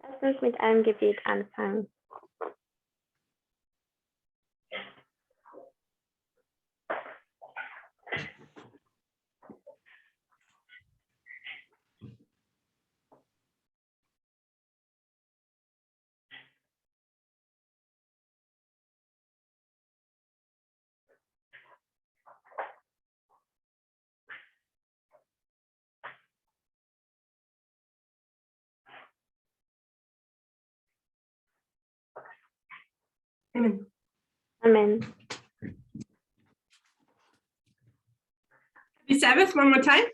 Lass uns mit einem Gebet anfangen. Amen. Amen. Happy Sabbath one more time.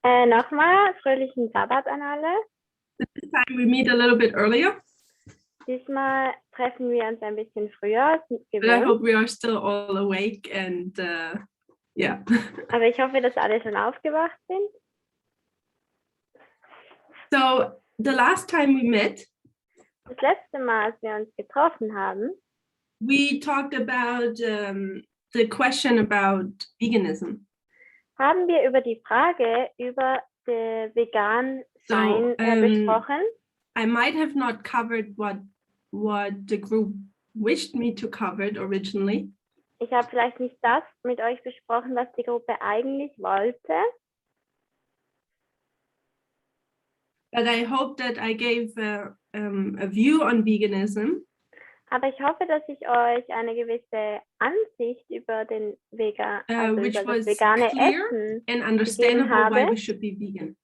Nochmal fröhlichen Sabbat an alle. This time we meet a little bit earlier, Diesmal treffen wir uns ein bisschen früher als but I gewöhnt. hope we are still all awake and yeah. Aber ich hoffe, dass alle schon aufgewacht sind. So the last time we met, Das letzte Mal, als wir uns getroffen haben, we talked about the question about veganism. haben wir über die Frage über das Vegan-Sein So, besprochen. I might have not covered what the group wished me to cover originally, Ich habe vielleicht nicht das mit euch besprochen, was die Gruppe eigentlich wollte. but I hope that I gave a view on veganism Aber ich hoffe, dass ich euch eine gewisse Ansicht über den also which über das was vegane clear Essen, and understandable why habe. we should be vegan.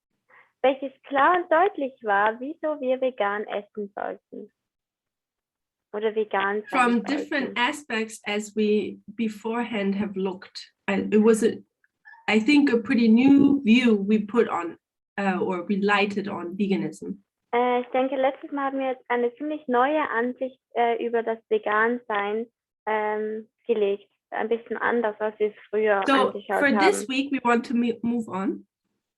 welches klar und deutlich war, wieso wir vegan essen sollten. Oder vegan sein From sollten. different aspects as we beforehand have looked. It was, I think, a pretty new view we put on or we lighted on veganism. Ich denke, letztes Mal haben wir jetzt eine ziemlich neue Ansicht über das Vegan-Sein gelegt. Ein bisschen anders, als wir es früher So angeschaut for haben. this week, we want to move on.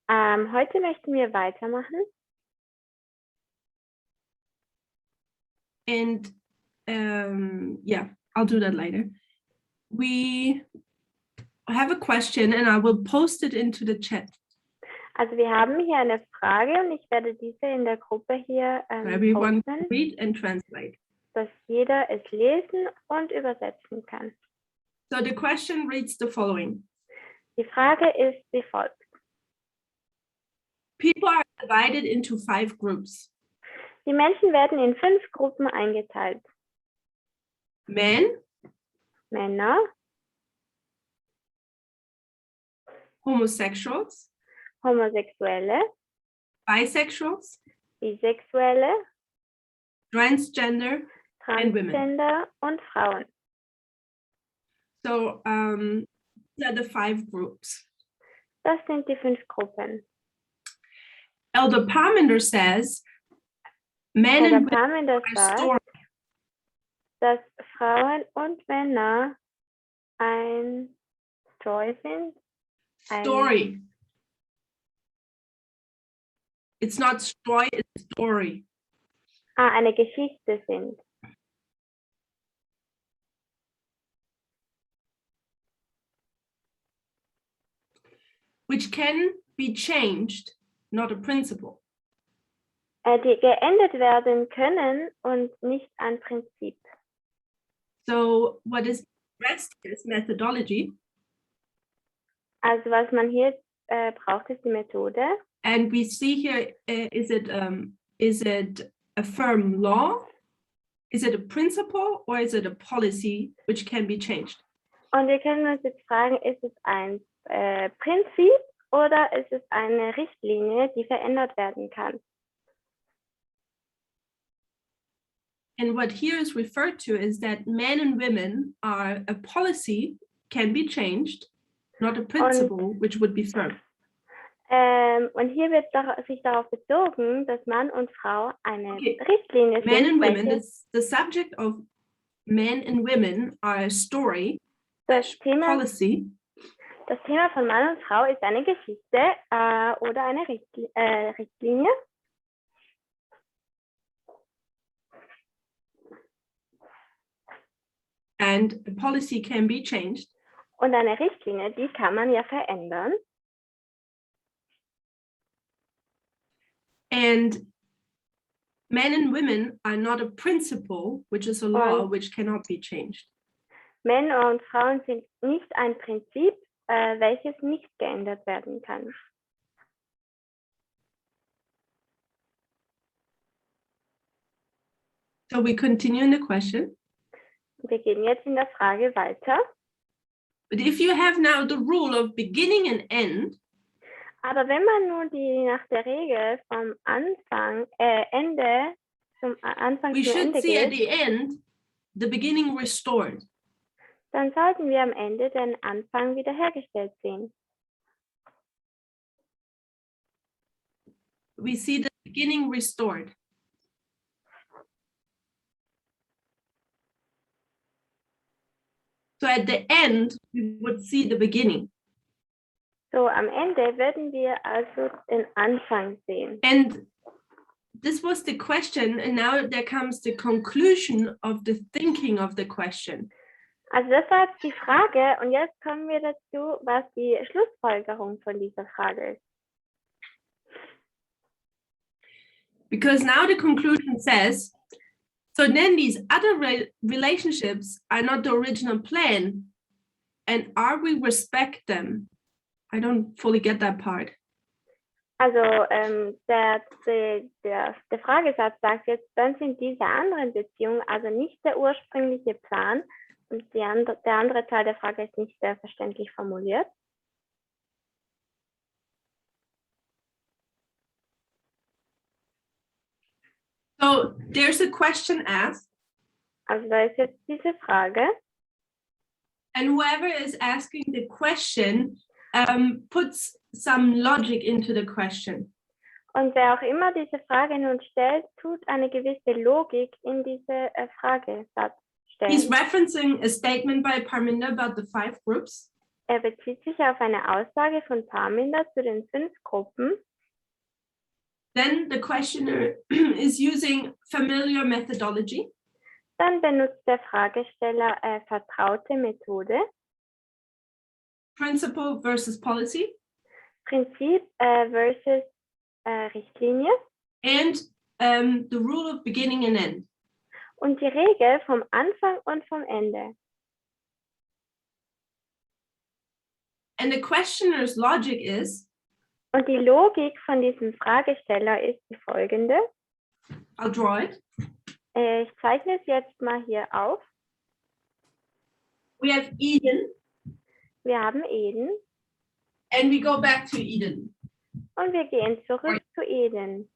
Heute möchten wir weitermachen. And yeah, I'll do that later. We have a question and I will post it into the chat. Also wir haben hier eine Frage und ich werde diese in der Gruppe hier So everyone can posten, read and translate. dass jeder es lesen und übersetzen kann. So the question reads the following. Die Frage ist wie folgt. People are divided into 5 groups. Die Menschen werden in 5 Gruppen eingeteilt. Men, Männer, homosexuals, Homosexuelle, bisexuals, Bisexuelle, transgender, and women. Transgender und Frauen. So these are the 5 groups. Das sind die 5 Gruppen. Elder Parmenter says, men Herr and women Parmenter are sagt, stories. dass Frauen und Männer ein Story sind. Story. It's not story, it's story. Eine Geschichte sind. Which can be changed, not a principle. Die geändert werden können und nicht ein Prinzip. So what is rest is methodology, Also was man hier braucht, ist die Methode. and we see here, is it a firm law? Is it a principle or is it a policy which can be changed? Und wir können uns jetzt fragen, ist es ein Prinzip oder ist es eine Richtlinie, die verändert werden kann? And what here is referred to is that men and women are a policy can be changed, not a principle which would be firm. Und hier wird sich darauf bezogen, dass Mann und Frau eine Okay. Richtlinie Men sind, and women, welche the subject of men and women are a story, das Thema von Mann und Frau ist eine Geschichte oder eine Richtlinie. and a policy can be changed. Und eine Richtlinie, die kann man ja verändern. And men and women are not a principle, which is a law which cannot be changed. Männer und Frauen sind nicht ein Prinzip, welches nicht geändert werden kann. So we continue in the question. Wir gehen jetzt in der Frage weiter. But if you have now the rule of beginning and end, Aber wenn man nun nach der Regel vom Ende zum Anfang we zum should Ende see at geht, the end the beginning restored. dann sollten wir am Ende den Anfang wiederhergestellt sehen. We see the beginning restored. So at the end, we would see the beginning. So, am Ende würden wir also den Anfang sehen. And this was the question, and now there comes the conclusion of the thinking of the question. Also das war jetzt die Frage und jetzt kommen wir dazu, was die Schlussfolgerung von dieser Frage ist. Because now the conclusion says, so then these other relationships are not the original plan, and are we respect them? I don't fully get that part. Also der Fragesatz sagt jetzt, dann sind diese anderen Beziehungen also nicht der ursprüngliche Plan und der andere Teil der Frage ist nicht sehr verständlich formuliert. So there's a question asked. Also da ist jetzt diese Frage. And whoever is asking the question puts some logic into the question. Und wer auch immer diese Frage nun stellt, tut eine gewisse Logik in diese Fragesatz stellen. He's referencing a statement by Parminder about the 5 groups. Er bezieht sich auf eine Aussage von Parminder zu den 5 Gruppen. Then the questioner is using familiar methodology. Dann benutzt der Fragesteller vertraute Methode. Principle versus policy. Prinzip versus Richtlinie. And the rule of beginning and end. Und die Regel vom Anfang und vom Ende. And the questioner's logic is, und die Logik von diesem Fragesteller ist die folgende. I'll draw it. Ich zeichne es jetzt mal hier auf. We have Eden. Wir haben Eden. And we go back to Eden. Und wir gehen zurück zu Eden.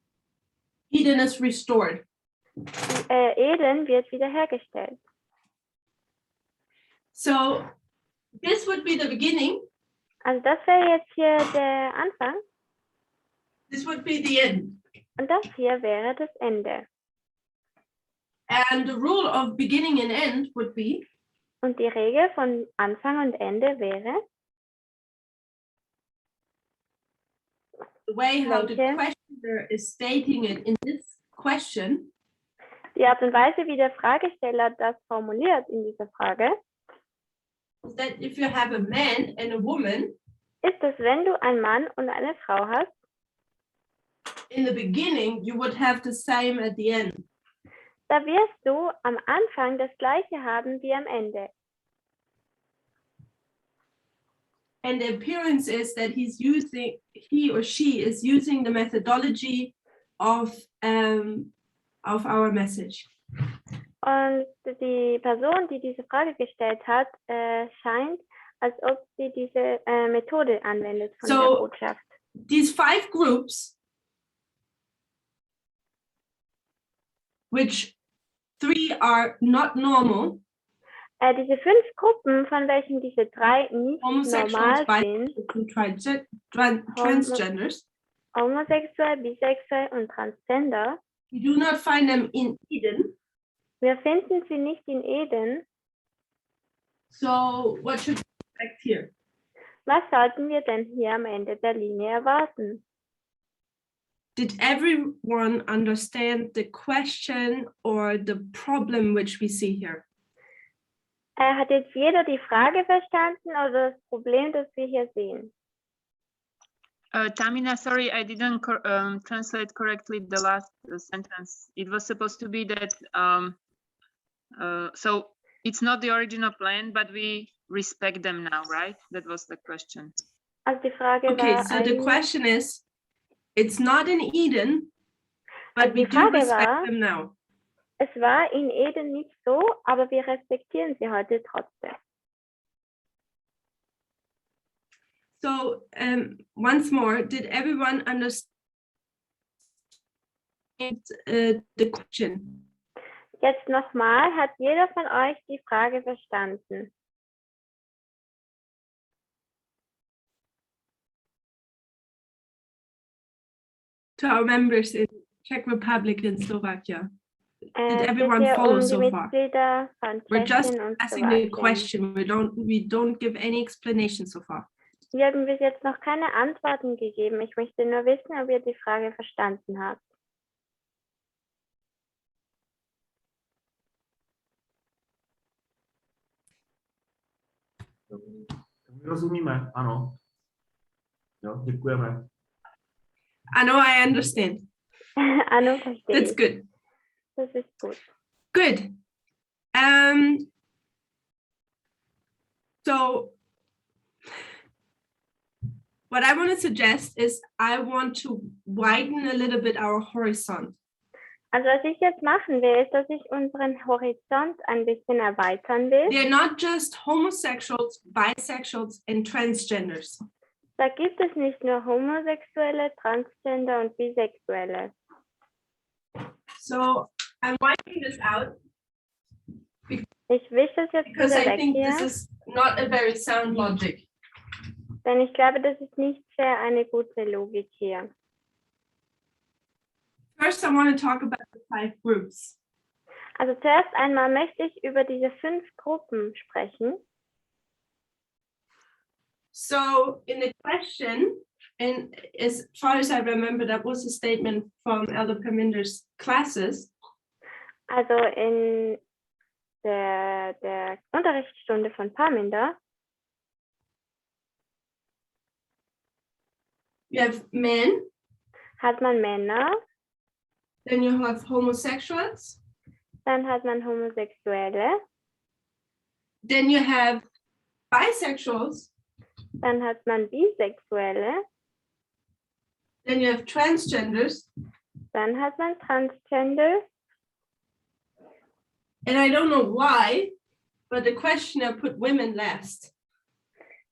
Eden is restored. Eden wird wiederhergestellt. So this would be the beginning. Also das wäre jetzt hier der Anfang. This would be the end. Und das hier wäre das Ende. And the rule of beginning and end would be. Und die Regel von Anfang und Ende wäre. The way how the questioner is stating it in this question. Die Art und Weise, wie der Fragesteller das formuliert in dieser Frage. Is that if you have a man and a woman. Ist es, wenn du einen Mann und eine Frau hast. In the beginning, you would have the same at the end. Da wirst du am Anfang das Gleiche haben wie am Ende. And the appearance is that he or she is using the methodology of our message. Und die Person, die diese Frage gestellt hat, scheint, als ob sie diese Methode anwendet von der Botschaft. These 5 groups, which 3 are not normal. Diese 5 Gruppen, von welchen diese 3 nicht normal sind, Transgenders, homosexuell, bisexuell und transgender, we do not find them in Eden. Wir finden sie nicht in Eden. So what should we expect here? Was sollten wir denn hier am Ende der Linie erwarten? Did everyone understand the question or the problem which we see here? Hat jetzt jeder die Frage verstanden oder das Problem, das wir hier sehen? Tamina, sorry, I didn't translate correctly the last sentence. It was supposed to be that, so it's not the original plan, but we respect them now, right? That was the question. Also die Frage Okay, war so the question is, it's not in Eden, but Also we die do Frage respect war, them now. es war in Eden nicht so, aber wir respektieren sie heute trotzdem. So once more, did everyone understand the question? Jetzt nochmal, hat jeder von euch die Frage verstanden? To our members in Czech Republic and Slovakia. Did Es everyone geht hier follow die so far? Mitglieder von We're just Tschechien und asking the Slowakien. question. We don't give any explanation so far. Wir haben bis jetzt noch keine Antworten gegeben. Ich möchte nur wissen, ob ihr die Frage verstanden habt. Rozumíme, ano. Jo, děkujeme. I know, I understand. Anno, verstehe That's ich. good. Das ist gut. Good. So what I want to suggest is I want to widen a little bit our horizon. Also was ich jetzt machen will, ist, dass ich unseren Horizont ein bisschen erweitern will. They're not just homosexuals, bisexuals, and transgenders. Da gibt es nicht nur Homosexuelle, Transgender und Bisexuelle. So I'm winding this out Ich wische es jetzt because wieder I weg think this hier, is not a very sound logic. denn ich glaube, das ist nicht sehr eine gute Logik hier. First, I want to talk about the 5 groups. Also zuerst einmal möchte ich über diese 5 Gruppen sprechen. So in the question, and as far as I remember, that was a statement from Elder Perminder's classes. Also in der Unterrichtsstunde von Parminder You have men, hat man Männer, then you have homosexuals, dann hat man Homosexuelle, then you have bisexuals, dann hat man Bisexuelle, then you have transgenders, dann hat man Transgender. and I don't know why, but the questioner put women last.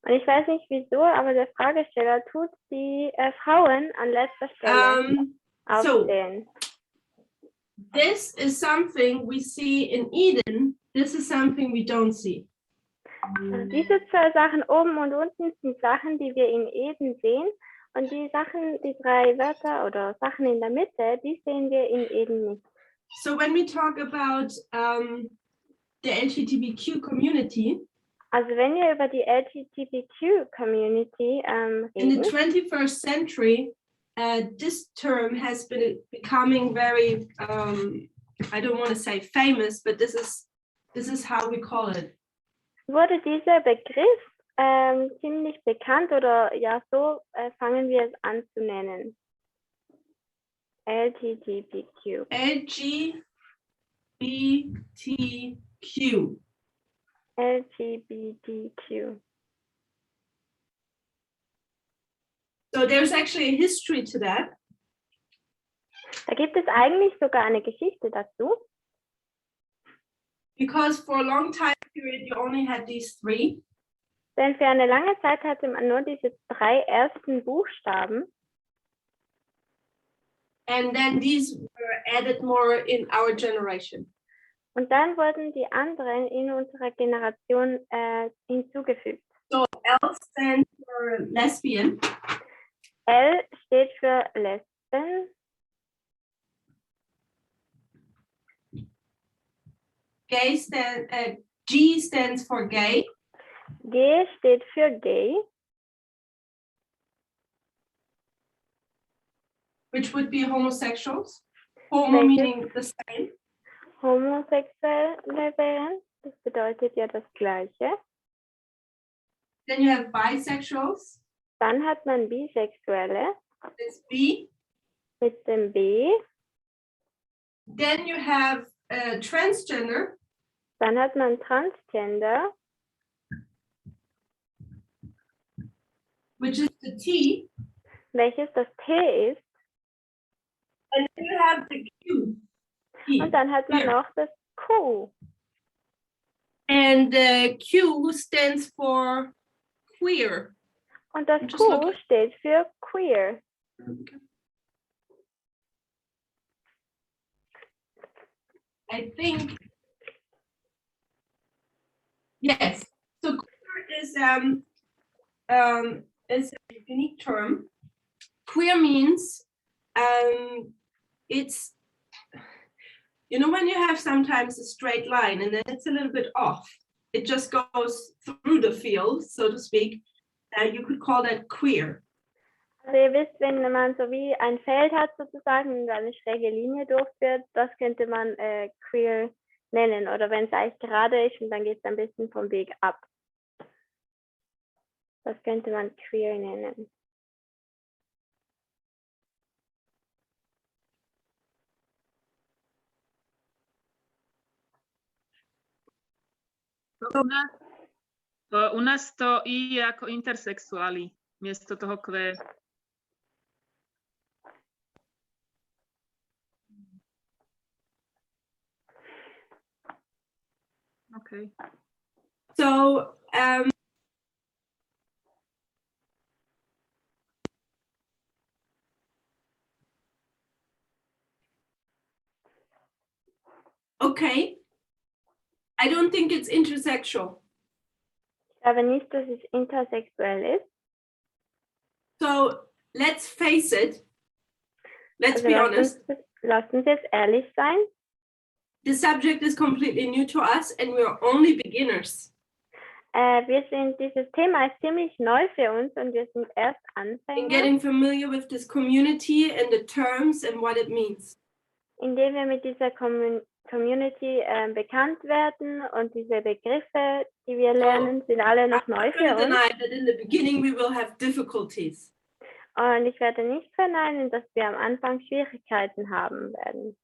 Und ich weiß nicht wieso, aber der Fragesteller tut die Frauen an letzter Stelle aufstehen. This is something we see in Eden. This is something we don't see. Also diese 2 Sachen oben und unten sind Sachen, die wir in Eden sehen. Und die Sachen, die 3 Wörter oder Sachen in der Mitte, die sehen wir in Eden nicht. So when we talk about the LGBTQ community, Also wenn wir über die LGBTQ-Community in the reden, 21st century, this term has been becoming very, I don't want to say famous, but this is how we call it. wurde dieser Begriff ziemlich bekannt oder ja, so fangen wir es an zu nennen. LGBTQ. LGBTQ. LGBTQ. So there's actually a history to that. Da gibt es eigentlich sogar eine Geschichte dazu. Because for a long time period, you only had these 3. Denn für eine lange Zeit hatte man nur diese 3 ersten Buchstaben. And then these were added more in our generation. Und dann wurden die anderen in unserer Generation hinzugefügt. So L stands for lesbian. L steht für Lesben. G stands for gay. G steht für gay. Which would be homosexuals. Homo meaning the same. Homosexuelle wären. Das bedeutet ja das Gleiche. Then you have bisexuals. Dann hat man Bisexuelle That's B. mit dem B. Then you have transgender. Dann hat man Transgender, Which is the T. welches das T ist. And then you have the Q. T. Und dann hat man Here. noch das Q. And Q stands for queer. Und das Just Q look at- steht für queer. I think. Yes. So queer is a unique term. Queer means it's, you know, when you have sometimes a straight line and then it's a little bit off, it just goes through the field, so to speak. You could call that queer. Also ihr wisst, wenn man so wie ein Feld hat sozusagen und eine schräge Linie durchführt, das könnte man queer nennen. Oder wenn es eigentlich gerade ist und dann geht es ein bisschen vom Weg ab. Das könnte man queer nennen. U nás to I je ako intersexuáli, miesto toho queer. Okay. So okay. I don't think it's intersexual. Ich glaube nicht, dass es intersexuell ist. So let's face it. Let's Also be honest. lasst uns jetzt ehrlich sein. The subject is completely new to us and we are only beginners. Dieses Thema ist ziemlich neu für uns und wir sind erst In Anfänger, getting familiar with this community and the terms and what it means. indem wir mit dieser Community bekannt werden und diese Begriffe, die wir lernen, sind alle noch neu I'm für going to uns. deny that in the beginning we will have difficulties. Und ich werde nicht verneinen, dass wir am Anfang Schwierigkeiten haben werden.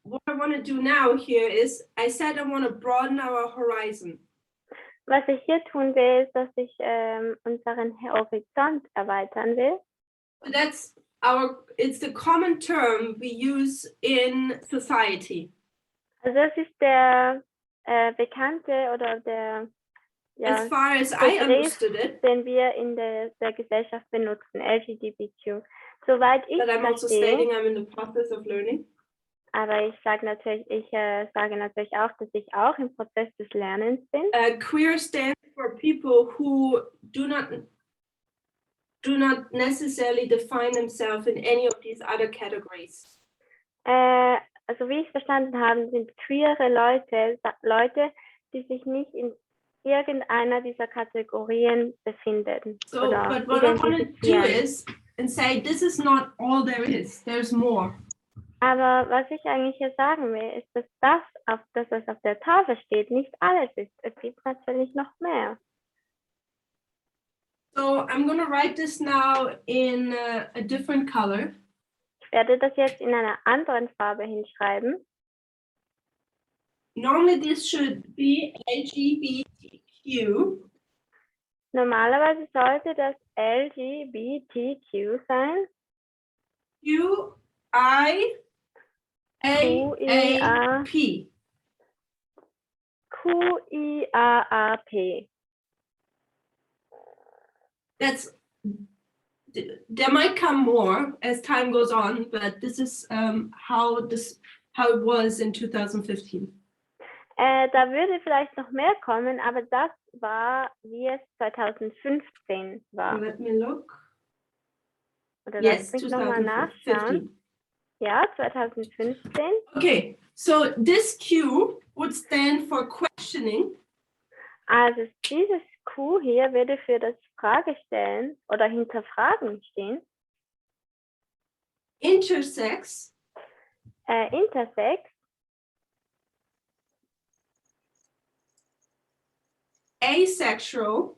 What I want to do now here is, I said I want to broaden our horizon. Was ich hier tun will, ist, dass ich unseren Horizont erweitern will. So that's it's the common term we use in society. Also das ist der bekannte oder der As far as I understood it, den wir in der Gesellschaft benutzen, LGBTQ. Soweit ich but I'm also stating verstehe, I'm in the process of learning. aber ich sage natürlich auch, dass ich auch im Prozess des Lernens bin. Queer stands for people who do not necessarily define themselves in any of these other categories. Also wie ich verstanden habe, sind queere Leute, die sich nicht in irgendeiner dieser Kategorien befinden. So, oder but what I want to do identifizieren. is and say this is not all there is. There's more. Aber was ich eigentlich hier sagen will, ist, dass was auf der Tafel steht, nicht alles ist. Es gibt natürlich noch mehr. So I'm going to write this now in a different color. Ich werde das jetzt in einer anderen Farbe hinschreiben. Normally this should be LGBTQ. Normalerweise sollte das LGBTQ sein. QIAAP. QIAAP. There might come more as time goes on, but this is how it was in 2015. Da würde vielleicht noch mehr kommen, aber das war, wie es 2015 war. Let me look. Oder Yes, lass mich nochmal nachschauen. 2015. Ja, 2015. Okay, so this Q would stand for questioning. Also dieses Q hier würde für das Fragestellen oder Hinterfragen stehen. Intersex. Intersex. Asexual.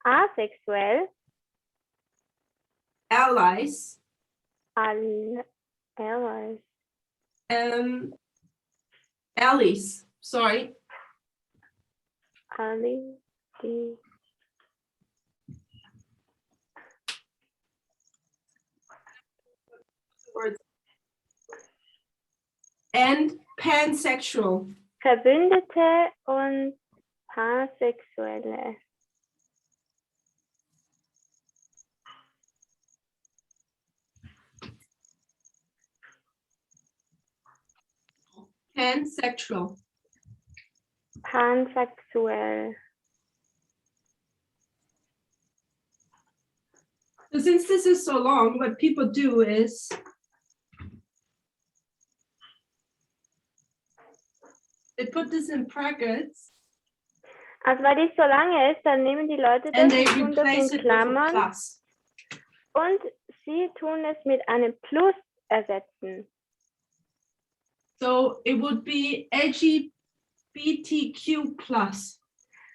Asexuell. allies, Allies. allies, sorry, Ali, die. and pansexual. Verbündete und Pansexuelle. Pansexual. Pansexuell. So since this is so long, what people do is they put this in brackets Also weil dies so lange ist, dann nehmen die Leute das and they und tun das replace in it with a Klammern plus. und sie tun es mit einem Plus ersetzen. So it would be LGBTQ plus.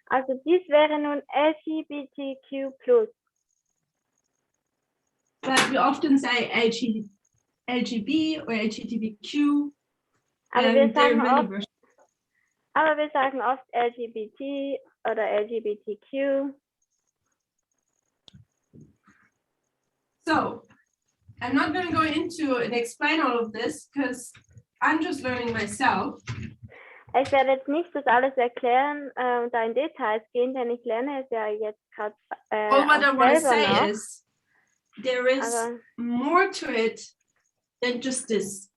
Also dies wäre nun LGBTQ+. But we often say LGB or LGBTQ. Aber wir There are sagen many oft, versions. aber wir sagen oft LGBT oder LGBTQ. So I'm not going to go into and explain all of this because I'm just learning myself. Ich werde jetzt nicht das alles erklären und da in Details gehen, denn ich lerne es ja jetzt gerade All what I auch want to selber say noch. is there is Aber, more to it than just this.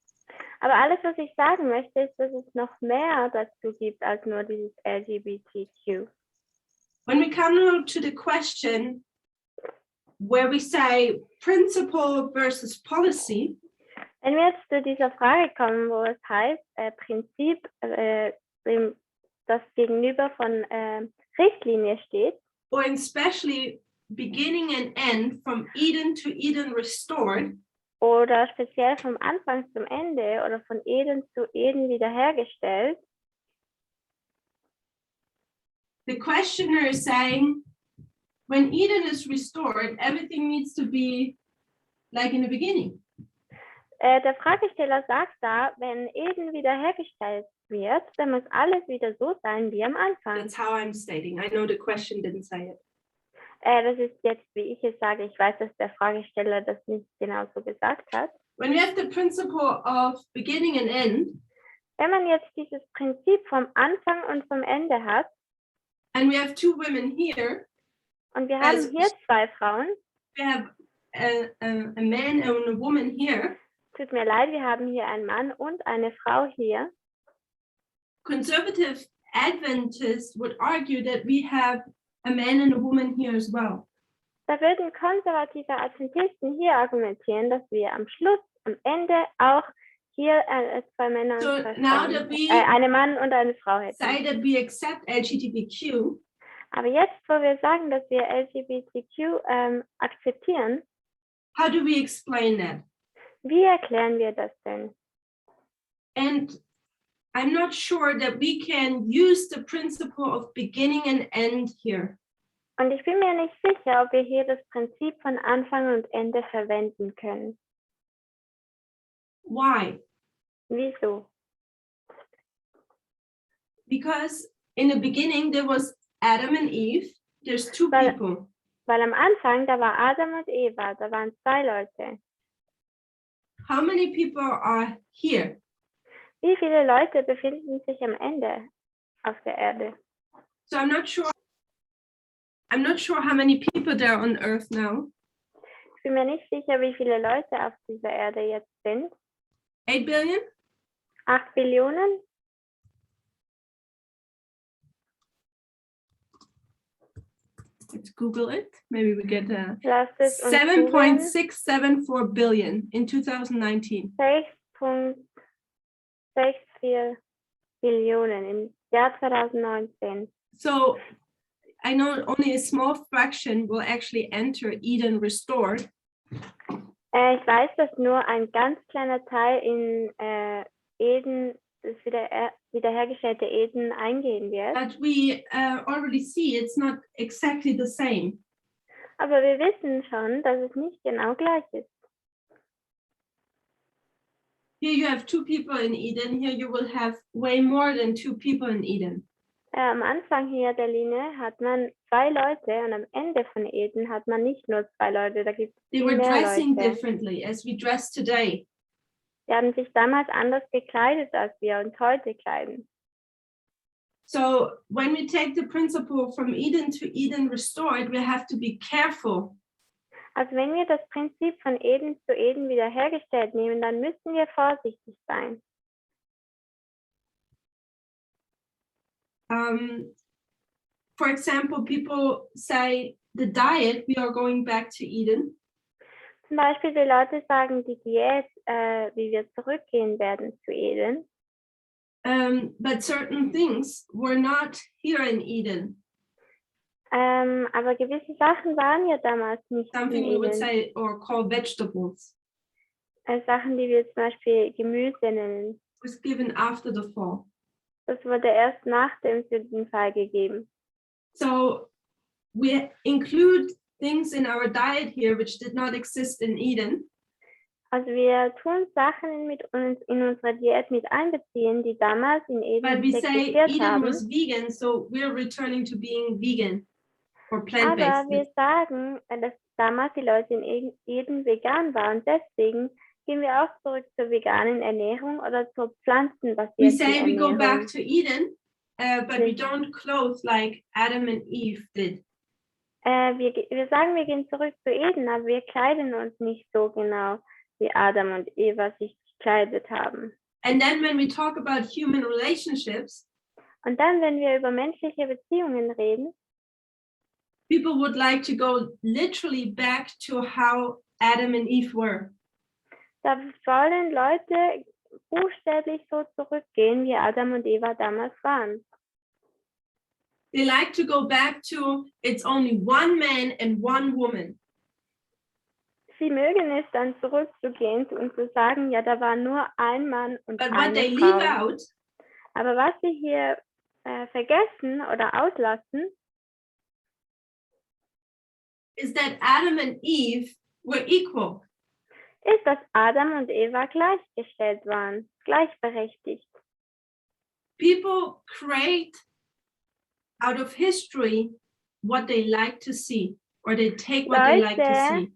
aber alles, was ich sagen möchte, ist, dass es noch mehr dazu gibt als nur dieses LGBTQ. When we come now to the question where we say principle versus policy, Wenn wir jetzt zu dieser Frage kommen, wo es heißt, Prinzip, das gegenüber von Richtlinie steht, or especially beginning and end from Eden to Eden restored, oder speziell vom Anfang zum Ende oder von Eden zu Eden wiederhergestellt, the questioner is saying, when Eden is restored, everything needs to be like in the beginning. der Fragesteller sagt da, wenn Eden wiederhergestellt wird, dann muss alles wieder so sein wie am Anfang. That's how I'm stating. I know the question didn't say it. Das ist jetzt, wie ich es sage. Ich weiß, dass der Fragesteller das nicht genau so gesagt hat. When we have the principle of beginning and end, Wenn man jetzt dieses Prinzip vom Anfang und vom Ende hat, and we have two women here, und wir haben hier zwei Frauen, we have a man and a woman here, tut mir leid, wir haben hier einen Mann und eine Frau hier. conservative Adventists would argue that we have a man and a woman here as well. Da würden konservative Adventisten hier argumentieren, dass wir am Schluss, am Ende auch hier zwei Männer und So zwei now Frauen, that we einen Mann und eine Frau hätten. say that we accept LGBTQ, Aber jetzt, wo wir sagen, dass wir LGBTQ akzeptieren, how do we explain that? wie erklären wir das denn? And I'm not sure that we can use the principle of beginning and end here. Und ich bin mir nicht sicher, ob wir hier das Prinzip von Anfang und Ende verwenden können. Why? Wieso? Because in the beginning there was Adam and Eve. There's two Weil- people. Weil am Anfang, da war Adam und Eva, da waren zwei Leute. How many people are here? Wie viele Leute befinden sich am Ende auf der Erde? So I'm not sure how many people there are on Earth now. Ich bin mir nicht sicher, wie viele Leute auf dieser Erde jetzt sind. 8 billion? 8 Billionen? Let's Google it. Maybe we get Lasst es uns googeln. 7.674 billion in 2019. 6,64 Billionen im Jahr 2019. So I know only a small fraction will actually enter Eden restored. Ich weiß, dass nur ein ganz kleiner Teil in Eden, das wiederhergestellte Eden eingehen wird. But we already see it's not exactly the same. Aber wir wissen schon, dass es nicht genau gleich ist. Here you have 2 people in Eden. Here you will have way more than 2 people in Eden. Am Anfang hier der Linie hat man 2 Leute und am Ende von Eden hat man nicht nur 2 Leute, da gibt es They viel were mehr dressing Leute. differently as we dress today. Die haben sich damals anders gekleidet, als wir uns heute kleiden. So when we take the principle from Eden to Eden restored, we have to be careful. Also wenn wir das Prinzip von Eden zu Eden wiederhergestellt nehmen, dann müssen wir vorsichtig sein. For example, people say the diet, we are going back to Eden. Zum Beispiel die Leute sagen, die Diät, wie wir zurückgehen werden zu Eden. But certain things were not here in Eden. Aber gewisse Sachen waren ja damals nicht Something in we would Eden. say or call vegetables Sachen, die wir zum Beispiel Gemüse nennen. was given after the fall. Das wurde erst nach dem Sündenfall gegeben. So we include things in our diet here which did not exist in Eden. Also wir tun Sachen mit uns in unsere Diät mit einbeziehen, die damals in Eden But we say existiert Eden haben. was vegan, so we're returning to being vegan or Aber plant-based. wir sagen, dass damals die Leute in Eden vegan waren. Deswegen gehen wir auch zurück zur veganen Ernährung oder zur We pflanzenbasierten say we go back Ernährung. to Eden, but we don't clothe like Adam and Eve did. Wir sagen, wir gehen zurück zu Eden, aber wir kleiden uns nicht so genau, wie Adam und Eva sich gekleidet haben. And then when we talk about human relationships, Und dann, wenn wir über menschliche Beziehungen reden, people would like to go literally back to how Adam and Eve were. da wollen Leute buchstäblich so zurückgehen, wie Adam und Eva damals waren. They like to go back to it's only one man and one woman. Sie mögen es dann zurückzugehen und zu sagen, ja, da war nur ein Mann und But what they eine leave Frau. out Aber was sie hier vergessen oder auslassen, is that Adam and Eve were equal. ist, dass Adam und Eva gleichgestellt waren, gleichberechtigt. People create out of history what they like to see, or they take what they like to Leute see.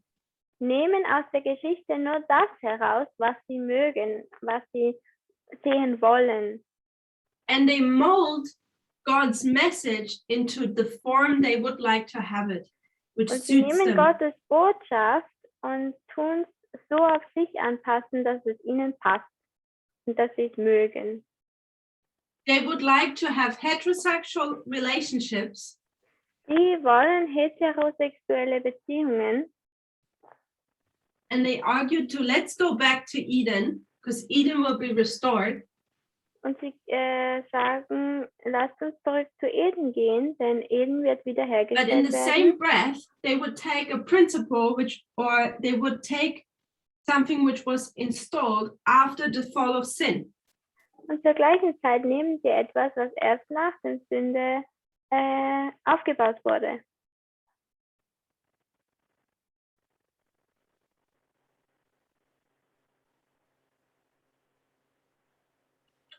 nehmen aus der Geschichte nur das heraus, was sie mögen, was sie sehen wollen. And they mold God's message into the form they would like to have it, which Und sie suits nehmen them. Gottes Botschaft und tun es so auf sich anpassen, dass es ihnen passt und dass sie es mögen. They would like to have heterosexual relationships, Sie wollen heterosexuelle Beziehungen and they argue to let's go back to Eden because Eden will be restored. und sie sagen, lasst uns zurück zu Eden gehen, denn Eden wird But in wiederhergestellt the same werden. breath, they would take a principle or they would take something which was installed after the fall of sin. Und zur gleichen Zeit nehmen sie etwas, was erst nach der Sünde aufgebaut wurde.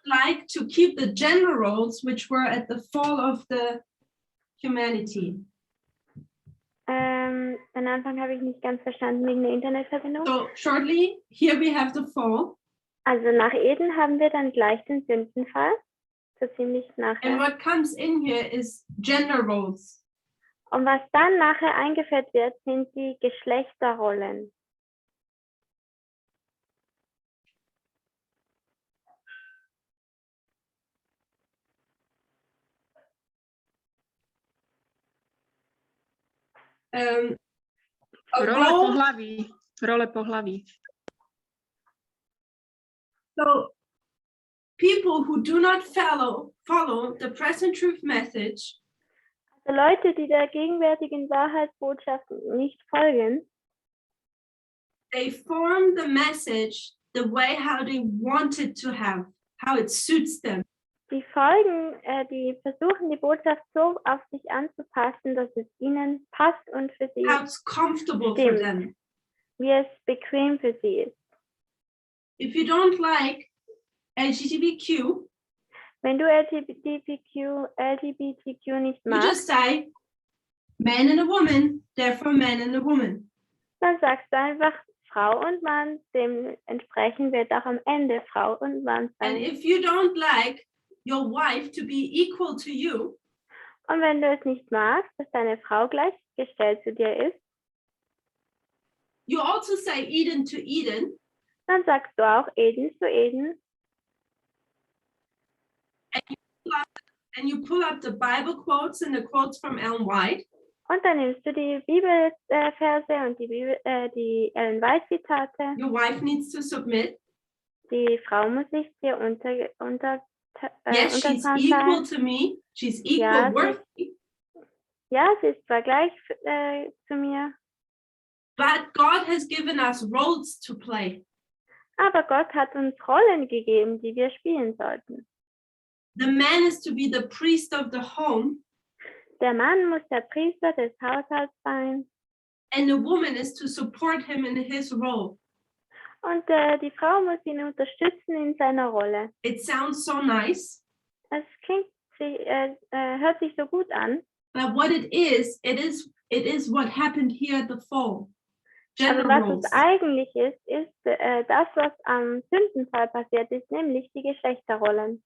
Like to keep the gender roles which were at the fall of the humanity. Am Anfang habe ich nicht ganz verstanden wegen der Internetverbindung. So shortly, here we have the fall. Also nach Eden haben wir dann gleich den Sündenfall, so ziemlich And nachher. what comes in here is gender roles. Und was dann nachher eingeführt wird, sind die Geschlechterrollen. A Role role, pohlaví. Role pohlaví. so people who do not follow the present truth message, Also Leute, die der gegenwärtigen Wahrheitsbotschaft nicht folgen, they form the message the way how they want it to have, how it suits them. die versuchen die Botschaft so auf sich anzupassen, dass es ihnen passt und für sie how it's comfortable for stimmt, them. wie es bequem für sie ist. If you don't like LGBTQ, Wenn du LGBTQ nicht you magst, just say man and a woman, therefore man and a woman. dann sagst du einfach Frau und Mann, dementsprechend wird auch am Ende Frau und Mann And sein. if you don't like your wife to be equal to you, Und wenn du es nicht magst, dass deine Frau gleichgestellt zu dir ist, you also say Eden to Eden, dann sagst du auch Eden zu Eden. and you pull up the Bible quotes and the quotes from Ellen White, Und dann nimmst du die Bibelverse und die Ellen White Zitate. your wife needs to submit. Die Frau muss sich dir Yes, she's untertan equal sein. to me. She's equal Ja, worthy. Ja, sie ist zwar gleich zu mir, But God has given us roles to play. aber Gott hat uns Rollen gegeben, die wir spielen sollten. The man is to be the priest of the home, Der Mann muss der Priester des Haushalts sein and the woman is to support him in his role. und die Frau muss ihn unterstützen in seiner Rolle. It sounds so nice, Es hört sich so gut an, but what it is what happened here at the fall. aber Gender was roles. es eigentlich ist das, was am Sündenfall passiert ist, nämlich die Geschlechterrollen.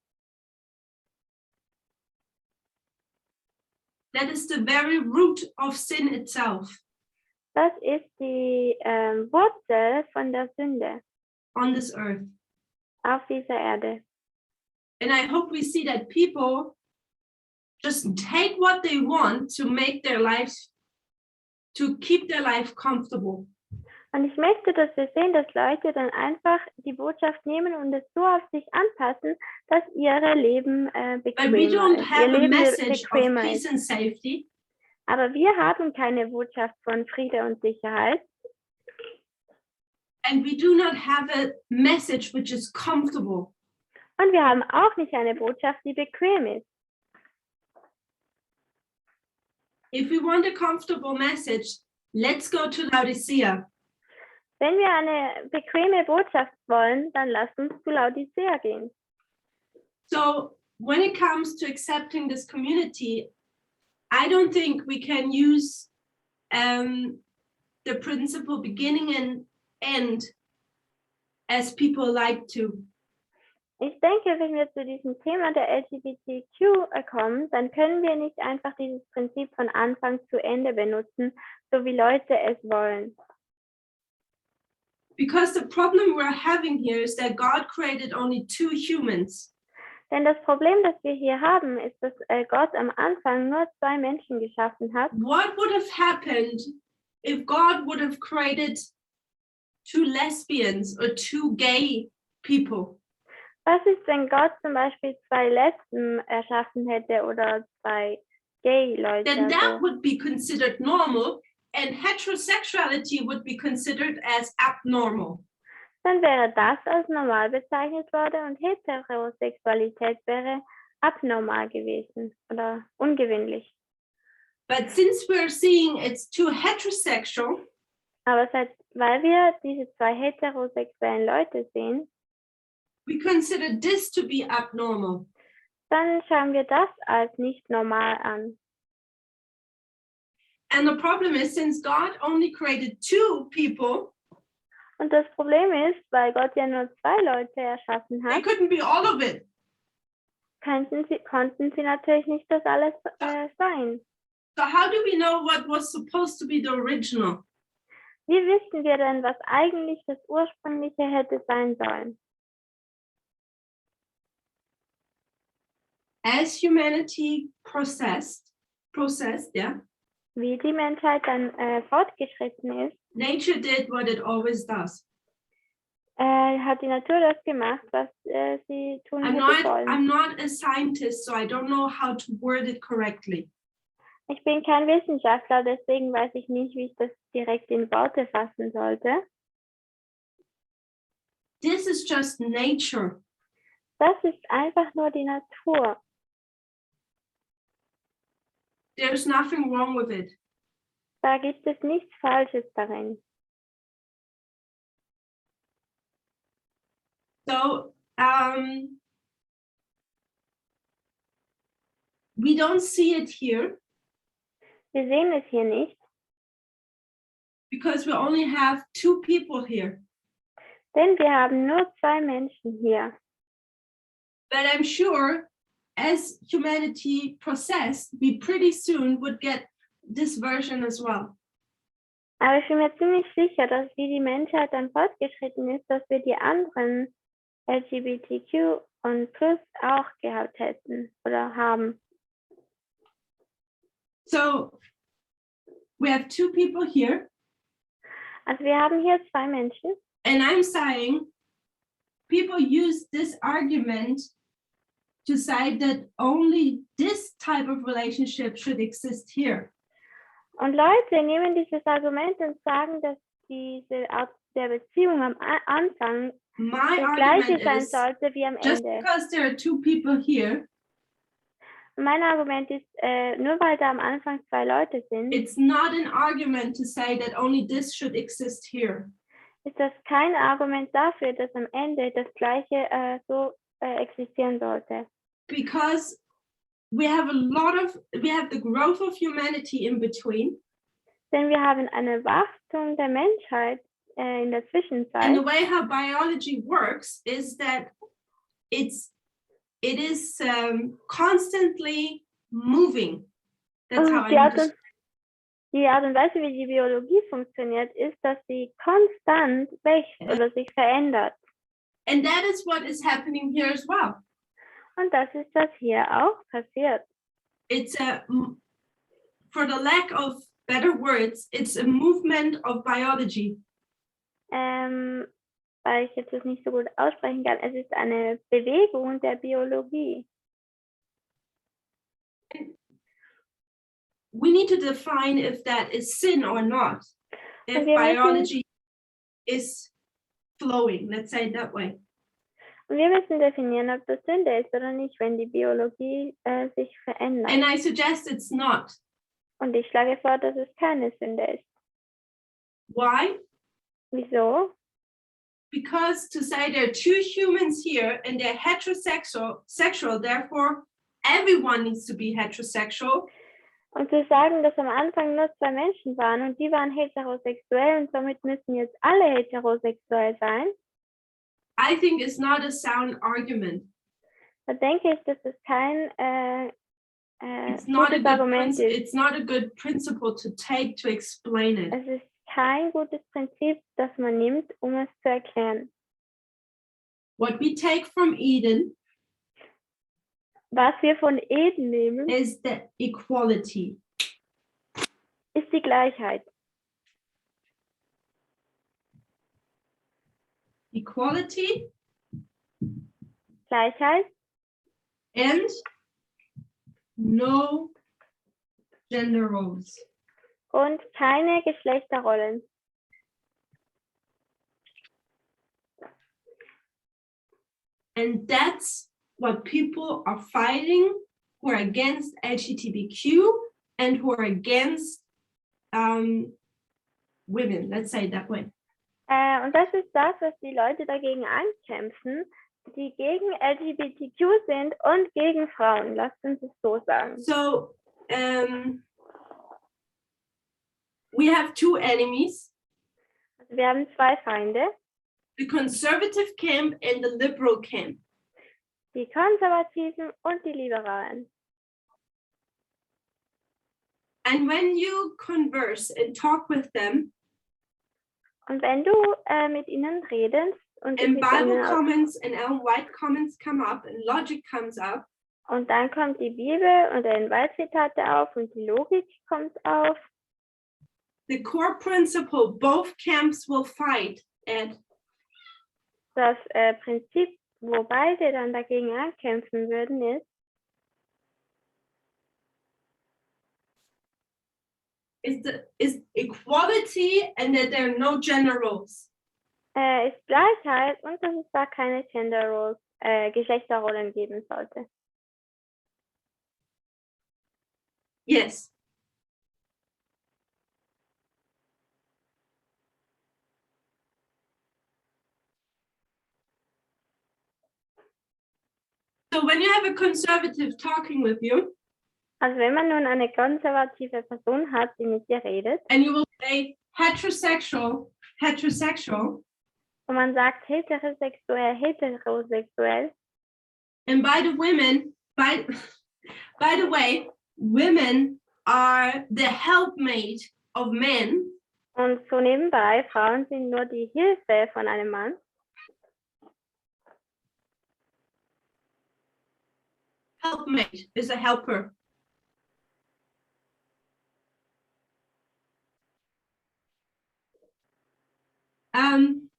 That is the very root of sin itself Das ist die Wurzel von der Sünde on this earth. auf dieser Erde. And I hope we see that people just take what they want to make their lives, to keep their life comfortable. Und ich möchte, dass wir sehen, dass Leute dann einfach die Botschaft nehmen und es so auf sich anpassen, dass ihre Leben But we don't ihr have a Leben message of bequemer peace ist. and safety. Aber wir haben keine Botschaft von Friede und Sicherheit. And we do not have a message which is comfortable. Und wir haben auch nicht eine Botschaft, die bequem ist. If we want a comfortable message, let's go to Laodicea. Wenn wir eine bequeme Botschaft wollen, dann lasst uns zu Laodicea gehen. So when it comes to accepting this community, I don't think we can use the principle beginning and end as people like to. Ich denke, wenn wir zu diesem Thema der LGBTQ kommen, dann können wir nicht einfach dieses Prinzip von Anfang zu Ende benutzen, so wie Leute es wollen. Because the problem we're having here is that God created only two humans. Denn das Problem, das wir hier haben, ist, dass Gott am Anfang nur 2 Menschen geschaffen hat. What would have happened if God would have created 2 lesbians or 2 gay people? Was ist, wenn Gott zum Beispiel 2 Lesben erschaffen hätte oder 2 Gay-Leute? Then that Also, would be considered normal, and heterosexuality would be considered as abnormal. dann wäre das als normal bezeichnet worden und Heterosexualität wäre abnormal gewesen oder ungewöhnlich. But since we're seeing it's too heterosexual, Aber weil wir diese 2 heterosexuellen Leute sehen, we consider this to be abnormal. dann schauen wir das als nicht normal an. And the problem is, since God only created 2 people, Und das Problem ist, weil Gott ja nur 2 Leute erschaffen they hat, couldn't be all of it. konnten sie natürlich nicht das alles sein. So how do we know what was supposed to be the original? Wie wissen wir denn, was eigentlich das Ursprüngliche hätte sein sollen? As humanity processed, yeah, Wie die Menschheit dann fortgeschritten ist, nature did what it always does. hat die Natur das gemacht, was sie tun sollen. I'm not a scientist, so I don't know how to word it correctly. Ich bin kein Wissenschaftler, deswegen weiß ich nicht, wie ich das direkt in Worte fassen sollte. This is just nature. Das ist einfach nur die Natur. There's nothing wrong with it. Da gibt es nichts Falsches darin. So we don't see it here Wir sehen es hier nicht, because we only have 2 people here. denn wir haben nur 2 Menschen hier. But I'm sure as humanity processed, we pretty soon would get this version as well. Aber ich bin mir ziemlich sicher, dass wie die Menschheit dann fortgeschritten ist, dass wir die anderen LGBTQ und Plus auch gehabt hätten oder haben. So we have 2 people here, Also wir haben hier 2 Menschen and I'm saying people use this argument to say that only this type of relationship should exist here. und Leute nehmen dieses Argument und sagen, dass diese Art der Beziehung am Anfang My das gleiche argument sein is sollte wie am just Ende. because there are 2 people here, Mein Argument ist, nur weil da am Anfang 2 Leute sind, it's not an argument to say that only this should exist here. ist das kein Argument dafür, dass am Ende das Gleiche so existieren sollte. Because we have the growth of humanity in between, Denn wir haben eine Wachstum der Menschheit in der and Zwischenzeit. the way how biology works is that it is constantly moving. That's how Und I die Art understand. die Art und Weise, wie die Biologie funktioniert, ist, dass sie konstant wächst oder sich verändert. And that is what is happening here as well. Und das ist, was hier auch passiert. It's for the lack of better words, it's a movement of biology. Weil ich jetzt das nicht so gut aussprechen kann. Es ist eine Bewegung der Biologie. We need to define if that is sin or not. If Und wir müssen- biology is flowing, let's say it that way. Und wir müssen definieren, ob das Sünde ist oder nicht, wenn die Biologie sich verändert. And I suggest it's not. Und ich schlage vor, dass es keine Sünde ist. Why? Wieso? Because to say there are 2 humans here and they're sexual, therefore everyone needs to be heterosexual. Und zu sagen, dass am Anfang nur 2 Menschen waren und die waren heterosexuell und somit müssen jetzt alle heterosexuell sein, I think is not a sound argument. da denke ich, dass das kein It's not a gutes good Argument ist. it's not a good principle to take to explain it. Es ist kein gutes Prinzip, das man nimmt, um es zu erklären. What we take from Eden Was wir von Eden nehmen, is the equality. ist die Gleichheit. Equality Gleichheit and no gender roles. und keine Geschlechterrollen. And that's what people are fighting who are against LGBTQ and who are against women, let's say it that way. Und das ist das, was die Leute dagegen ankämpfen, die gegen LGBTQ sind und gegen Frauen. Lasst uns es so sagen. So we have 2 enemies, Also wir haben 2 Feinde, the conservative camp and the liberal camp. die Konservativen und die Liberalen. And when you converse and talk with them, Und wenn du mit ihnen redest und, and mit Bible ihnen comments and Ellen White comments come up and logic comes up, und dann kommt die Bibel und ein Zitate auf und die Logik kommt auf, the core principle both camps will fight at das Prinzip, wo beide dann dagegen ankämpfen würden, is equality and that there are no gender roles. ist Gleichheit und dass es da keine Gender Roles Geschlechterrollen geben sollte. Yes. So when you have a conservative talking with you, Also wenn man nun eine konservative Person hat, die mit dir redet, and you will say heterosexual, und man sagt heterosexuell, and by the way, women are the helpmate of men. und so nebenbei, Frauen sind nur die Hilfe von einem Mann. Helpmate is a helper.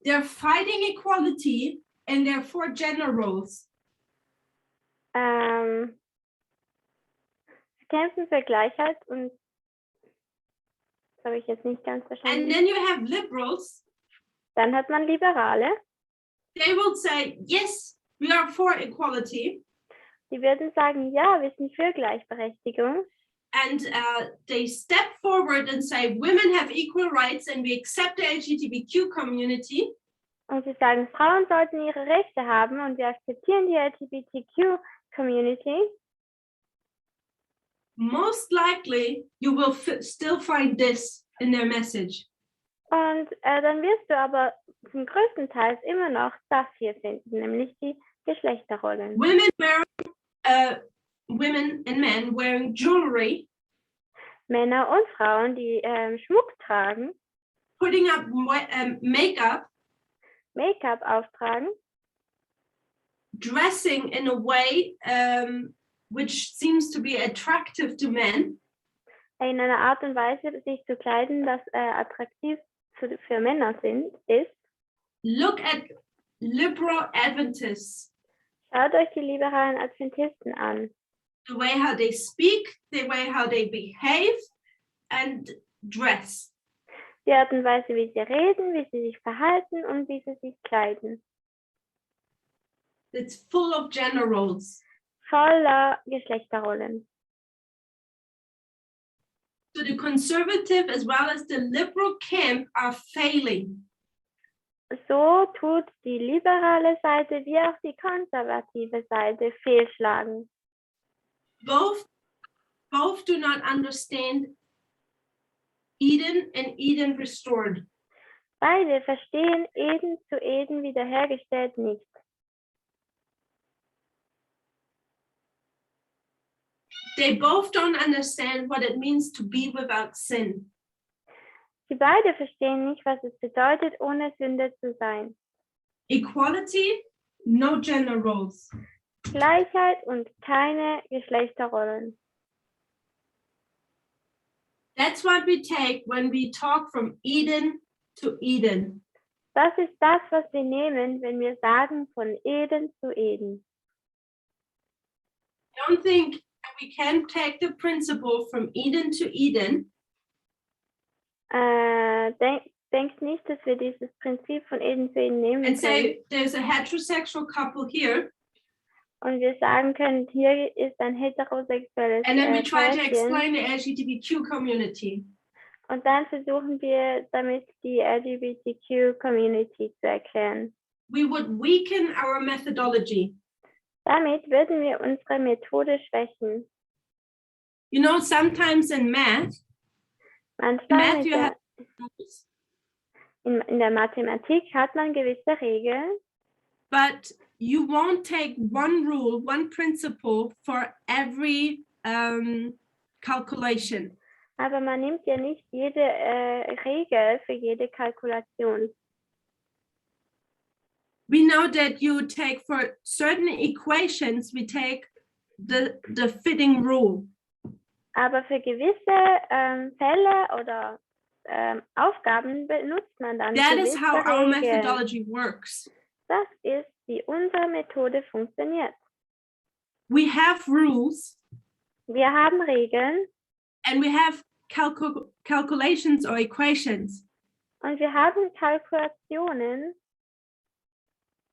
They're fighting equality and they're for gender roles. Kämpfen für Gleichheit und das habe ich jetzt nicht ganz And verstanden. then you have liberals. Dann hat man Liberale, They will say, yes, we are for equality. die würden sagen, ja, wir sind für Gleichberechtigung. And they step forward and say, women have equal rights and we accept the LGBTQ community. Und sie sagen, Frauen sollten ihre Rechte haben und wir akzeptieren die LGBTQ-Community. Most likely, you will still find this in their message. Und dann wirst du aber zum größten Teil immer noch das hier finden, nämlich die Geschlechterrollen. Women and men wearing jewelry, Männer und Frauen, die Schmuck tragen, putting up makeup, Make-up auftragen, dressing in a way which seems to be attractive to men, in einer Art und Weise sich zu kleiden, das attraktiv für Männer ist. Look at liberal Adventists, Schaut euch die liberalen Adventisten an. the way how they speak, the way how they behave and dress. Die Art und Weise, wie sie reden, wie sie sich verhalten und wie sie sich kleiden. It's full of gender roles. Voller Geschlechterrollen. So the conservative as well as the liberal camp are failing. So tut die liberale Seite wie auch die konservative Seite fehlschlagen. Both do not understand Eden and Eden restored. Beide verstehen Eden zu Eden wiederhergestellt nicht. They both don't understand what it means to be without sin. Sie beide verstehen nicht, was es bedeutet, ohne Sünde zu sein. Equality, no gender roles. Gleichheit und keine Geschlechterrollen. That's what we take when we talk from Eden to Eden. Das ist das, was wir nehmen, wenn wir sagen von Eden zu Eden. Don't think that we can take the principle from Eden to Eden Denkt nicht, dass wir dieses Prinzip von Eden zu Eden nehmen and können say there's a heterosexual couple here, und wir sagen können, hier ist ein heterosexuelles and then we try to Pärchen explain the LGBTQ community. und dann versuchen wir damit die LGBTQ-Community zu erklären. We would weaken our methodology. Damit würden wir unsere Methode schwächen. You know, sometimes in math Manchmal you have in der Mathematik hat man gewisse Regeln, but you won't take one rule, one principle for every calculation. aber man nimmt ja nicht jede Regel für jede Kalkulation. We know that you take for certain equations, we take the fitting rule. Aber für gewisse Fälle oder Aufgaben benutzt man dann That is gewisse how our Regeln. methodology works. Das ist, wie unsere Methode funktioniert. We have rules Wir haben Regeln and we have calculations or equations. und wir haben Kalkulationen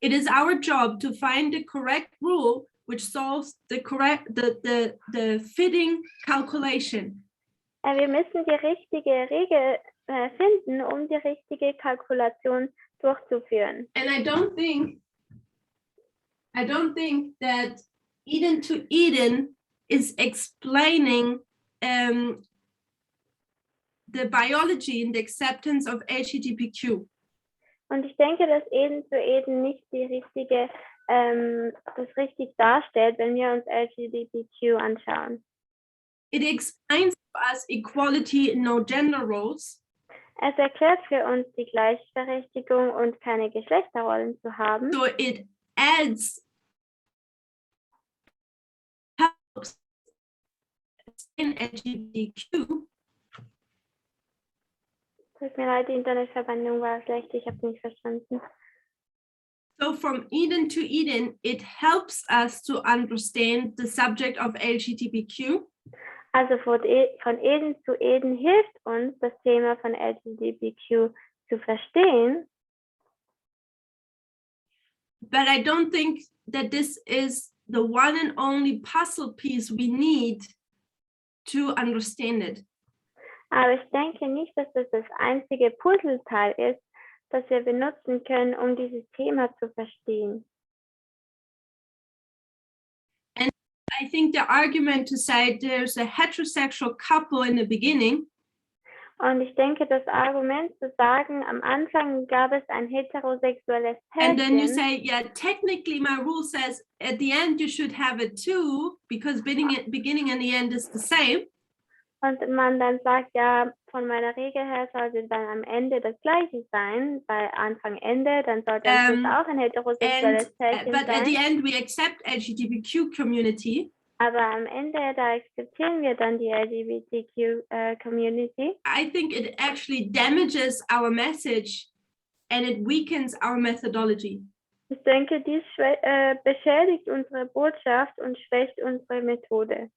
it is our job to find the correct rule which solves the fitting calculation. Wir müssen die richtige Regel finden, um die richtige Kalkulation durchzuführen. And I don't think that Eden to Eden is explaining the biology and the acceptance of LGBTQ. Und ich denke, dass Eden zu Eden nicht das richtig darstellt, wenn wir uns LGBTQ anschauen. It explains to us equality and no gender roles. Es erklärt für uns die Gleichberechtigung und keine Geschlechterrollen zu haben. So it adds, helps in LGBTQ. Tut mir leid, die Internetverbindung war schlecht, ich habe nicht verstanden. So from Eden to Eden, it helps us to understand the subject of LGBTQ. Also von Eden zu Eden hilft uns, das Thema von LGBTQ zu verstehen. But I don't think that this is the one and only puzzle piece we need to understand it. Aber ich denke nicht, dass das das einzige Puzzleteil ist, das wir benutzen können, um dieses Thema zu verstehen. And I think the argument to say there's a heterosexual couple in the beginning. Und ich denke, das Argument zu sagen, am Anfang gab es ein heterosexuelles Pärchen. And then you say, yeah, technically my rule says at the end you should have it too, because beginning and the end is the same. Und man dann sagt, ja, von meiner Regel her sollte dann am Ende das Gleiche sein, bei Anfang, Ende, dann sollte es auch ein heterosexuelles Pärchen but sein. at the end we accept LGBTQ community. Aber am Ende, da akzeptieren wir dann die LGBTQ Community. I think it actually damages our message and it weakens our methodology. Ich denke, dies beschädigt unsere Botschaft und schwächt unsere Methode.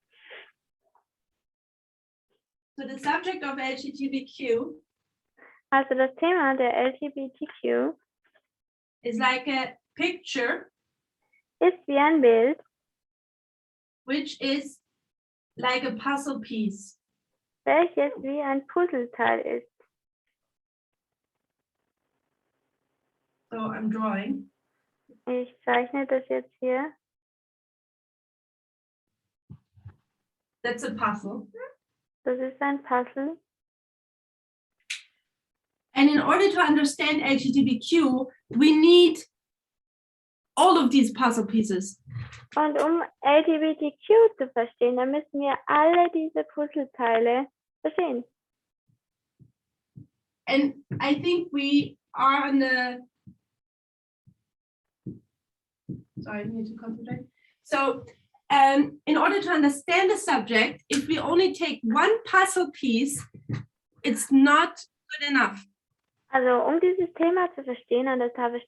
So the subject of LGBTQ Also das Thema der LGBTQ is like a picture ist wie ein Bild, which is like a puzzle piece. welches wie ein Puzzleteil ist. So I'm drawing. Ich zeichne das jetzt hier. That's a puzzle. Das ist ein Puzzle. And in order to understand LGBTQ, we need all of these puzzle pieces. Und um LGBTQ zu verstehen, dann müssen wir alle diese Puzzleteile verstehen. And I think we are on the, sorry, I need to concentrate. So in order to understand the subject, if we only take one puzzle piece, it's not good enough. Also um dieses Thema zu verstehen, und das habe ich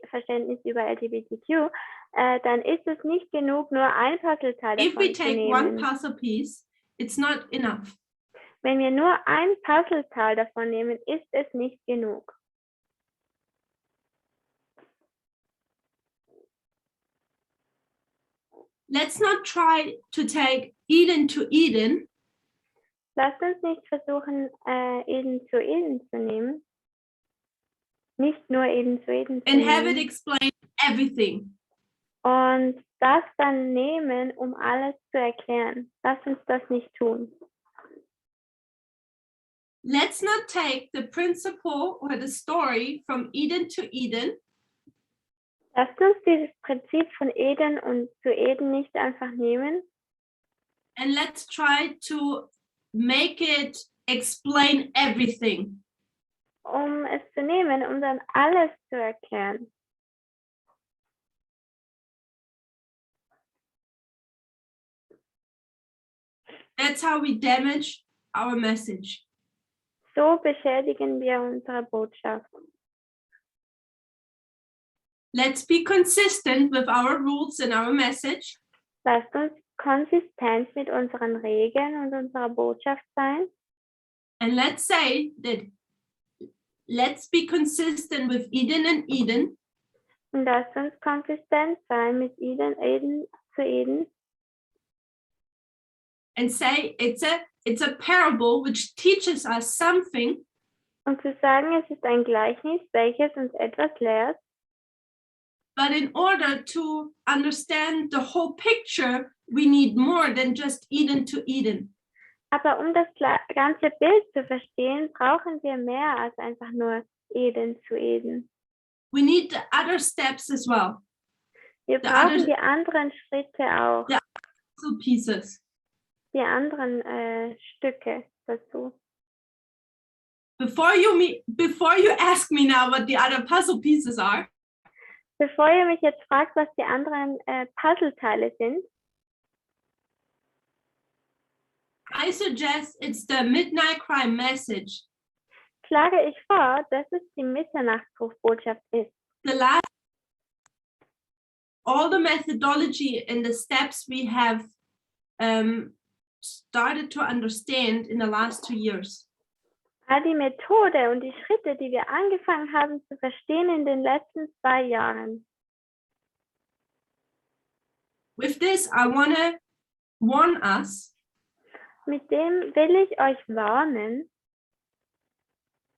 Verständnis über LGBTQ, dann ist es nicht genug, nur ein Puzzleteil If we davon zu take one nehmen. puzzle piece, it's not enough. Wenn wir nur ein Puzzleteil davon nehmen, ist es nicht genug. Let's not try to take Eden to Eden Lasst uns nicht versuchen, Eden zu Eden zu nehmen. Nicht nur Eden zu Eden zu and have it nehmen. explain everything. Und das dann nehmen, um alles zu erklären. Lasst uns das nicht tun. Let's not take the principle or the story from Eden to Eden Lasst uns dieses Prinzip von Eden und zu Eden nicht einfach nehmen and let's try to make it explain everything. um es zu nehmen, um dann alles zu erklären. That's how we damage our message. So beschädigen wir unsere Botschaft. Let's be consistent with our rules and our message. Lasst uns konsistent mit unseren Regeln und unserer Botschaft sein. And let's say that let's be consistent with Eden and Eden. Und lasst uns konsistent sein mit Eden zu Eden. And say it's a parable which teaches us something, Und zu sagen, es ist ein Gleichnis, welches uns etwas lehrt. but in order to understand the whole picture, we need more than just Eden to Eden. Aber um das ganze Bild zu verstehen, brauchen wir mehr als einfach nur Eden zu Eden. We need the other steps as well, Wir The brauchen other- die anderen Schritte auch, Ja. puzzle pieces. die anderen Stücke dazu. Before you ask me now what the other puzzle pieces are, Bevor ihr mich jetzt fragt, was die anderen Puzzleteile sind, I suggest it's the midnight cry message. schlage ich vor, dass es die Mitternachtsrufbotschaft ist. The last, all the methodology and the steps we have started to understand in the last 2 years. All die Methode und die Schritte, die wir angefangen haben zu verstehen in den letzten 2 Jahren. With this, I want to warn us, Mit dem will ich euch warnen.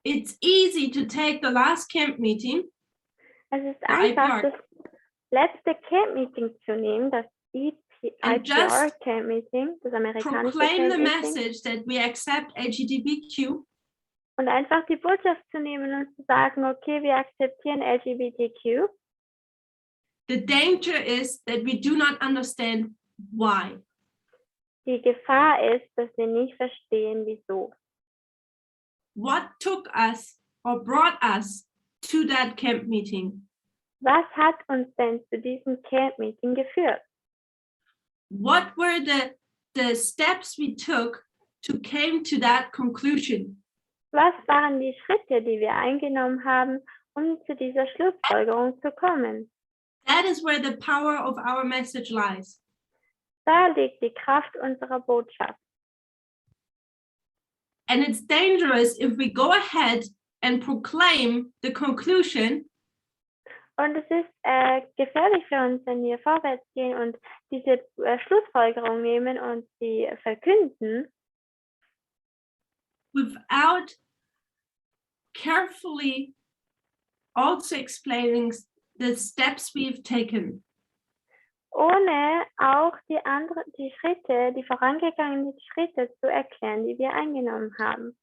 it's easy to take the last camp meeting Es ist The einfach, IPR. das letzte Camp-Meeting zu nehmen, das And just IPR-Camp-Meeting, das amerikanische proclaim the Camp-Meeting, message that we accept LGBTQ, und einfach die Botschaft zu nehmen und zu sagen, okay, wir akzeptieren LGBTQ. the danger is that we do not understand why. Die Gefahr ist, dass wir nicht verstehen, wieso. What took us or brought us to that camp meeting? Was hat uns denn zu diesem Camp-Meeting geführt? What were the steps we took to came to that conclusion? Was waren die Schritte, die wir eingenommen haben, um zu dieser Schlussfolgerung zu kommen? That is where the power of our message lies. Da liegt die Kraft unserer Botschaft. And it's dangerous if we go ahead and proclaim the conclusion Und es ist gefährlich für uns, wenn wir vorwärts gehen und diese Schlussfolgerung nehmen und sie verkünden, without carefully also explaining the steps we've taken. ohne auch die Schritte, die vorangegangenen Schritte zu erklären, die wir eingenommen haben.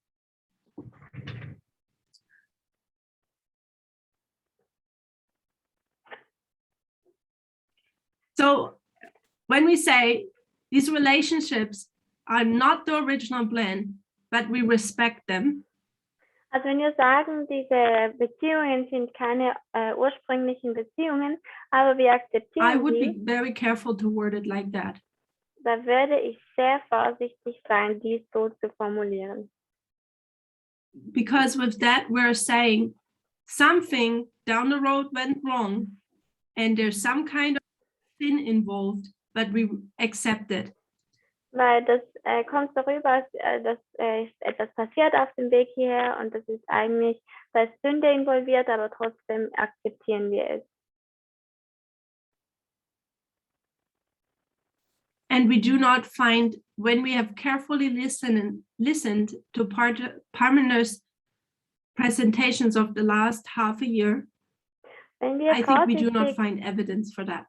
So when we say these relationships are not the original plan, but we respect them, Also wenn wir sagen, diese Beziehungen sind keine ursprünglichen Beziehungen, aber wir I akzeptieren would be sie, very careful to word it like that. da würde ich sehr vorsichtig sein, dies so zu formulieren. Because with that, we're saying something down the road went wrong and there's some kind of sin involved, but we accept it. Weil das kommt darüber, dass ist etwas passiert auf dem Weg hierher und das ist eigentlich, da ist Sünde involviert, aber trotzdem akzeptieren wir es. And we do not find, when we have carefully listened to Parmena's presentations of the last half a year, Wenn wir I think we do not vorsichtig find evidence for that.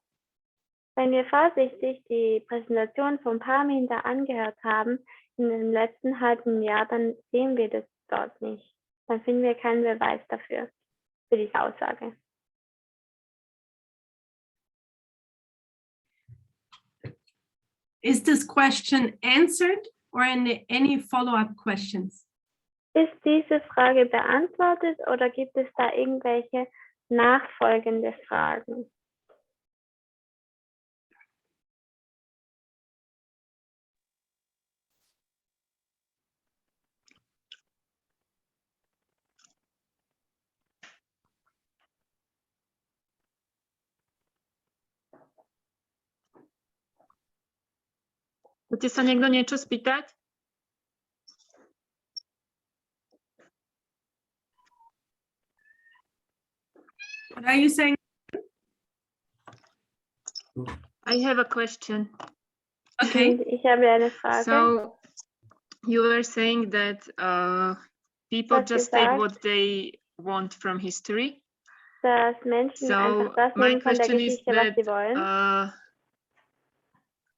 Wenn wir vorsichtig die Präsentation von Parmin da angehört haben in dem letzten halben Jahr, dann sehen wir das dort nicht. Dann finden wir keinen Beweis dafür, für diese Aussage. Is this question answered or any follow-up questions? Ist diese Frage beantwortet oder gibt es da irgendwelche nachfolgende Fragen? Chcete sa niekto niečo spýtať? What are you saying? I have a question. Okay. Und ich habe eine Frage. So you were saying that people Hast just take gesagt, what they want from history. dass Menschen So einfach das my nehmen von der question is Geschichte, was that sie wollen.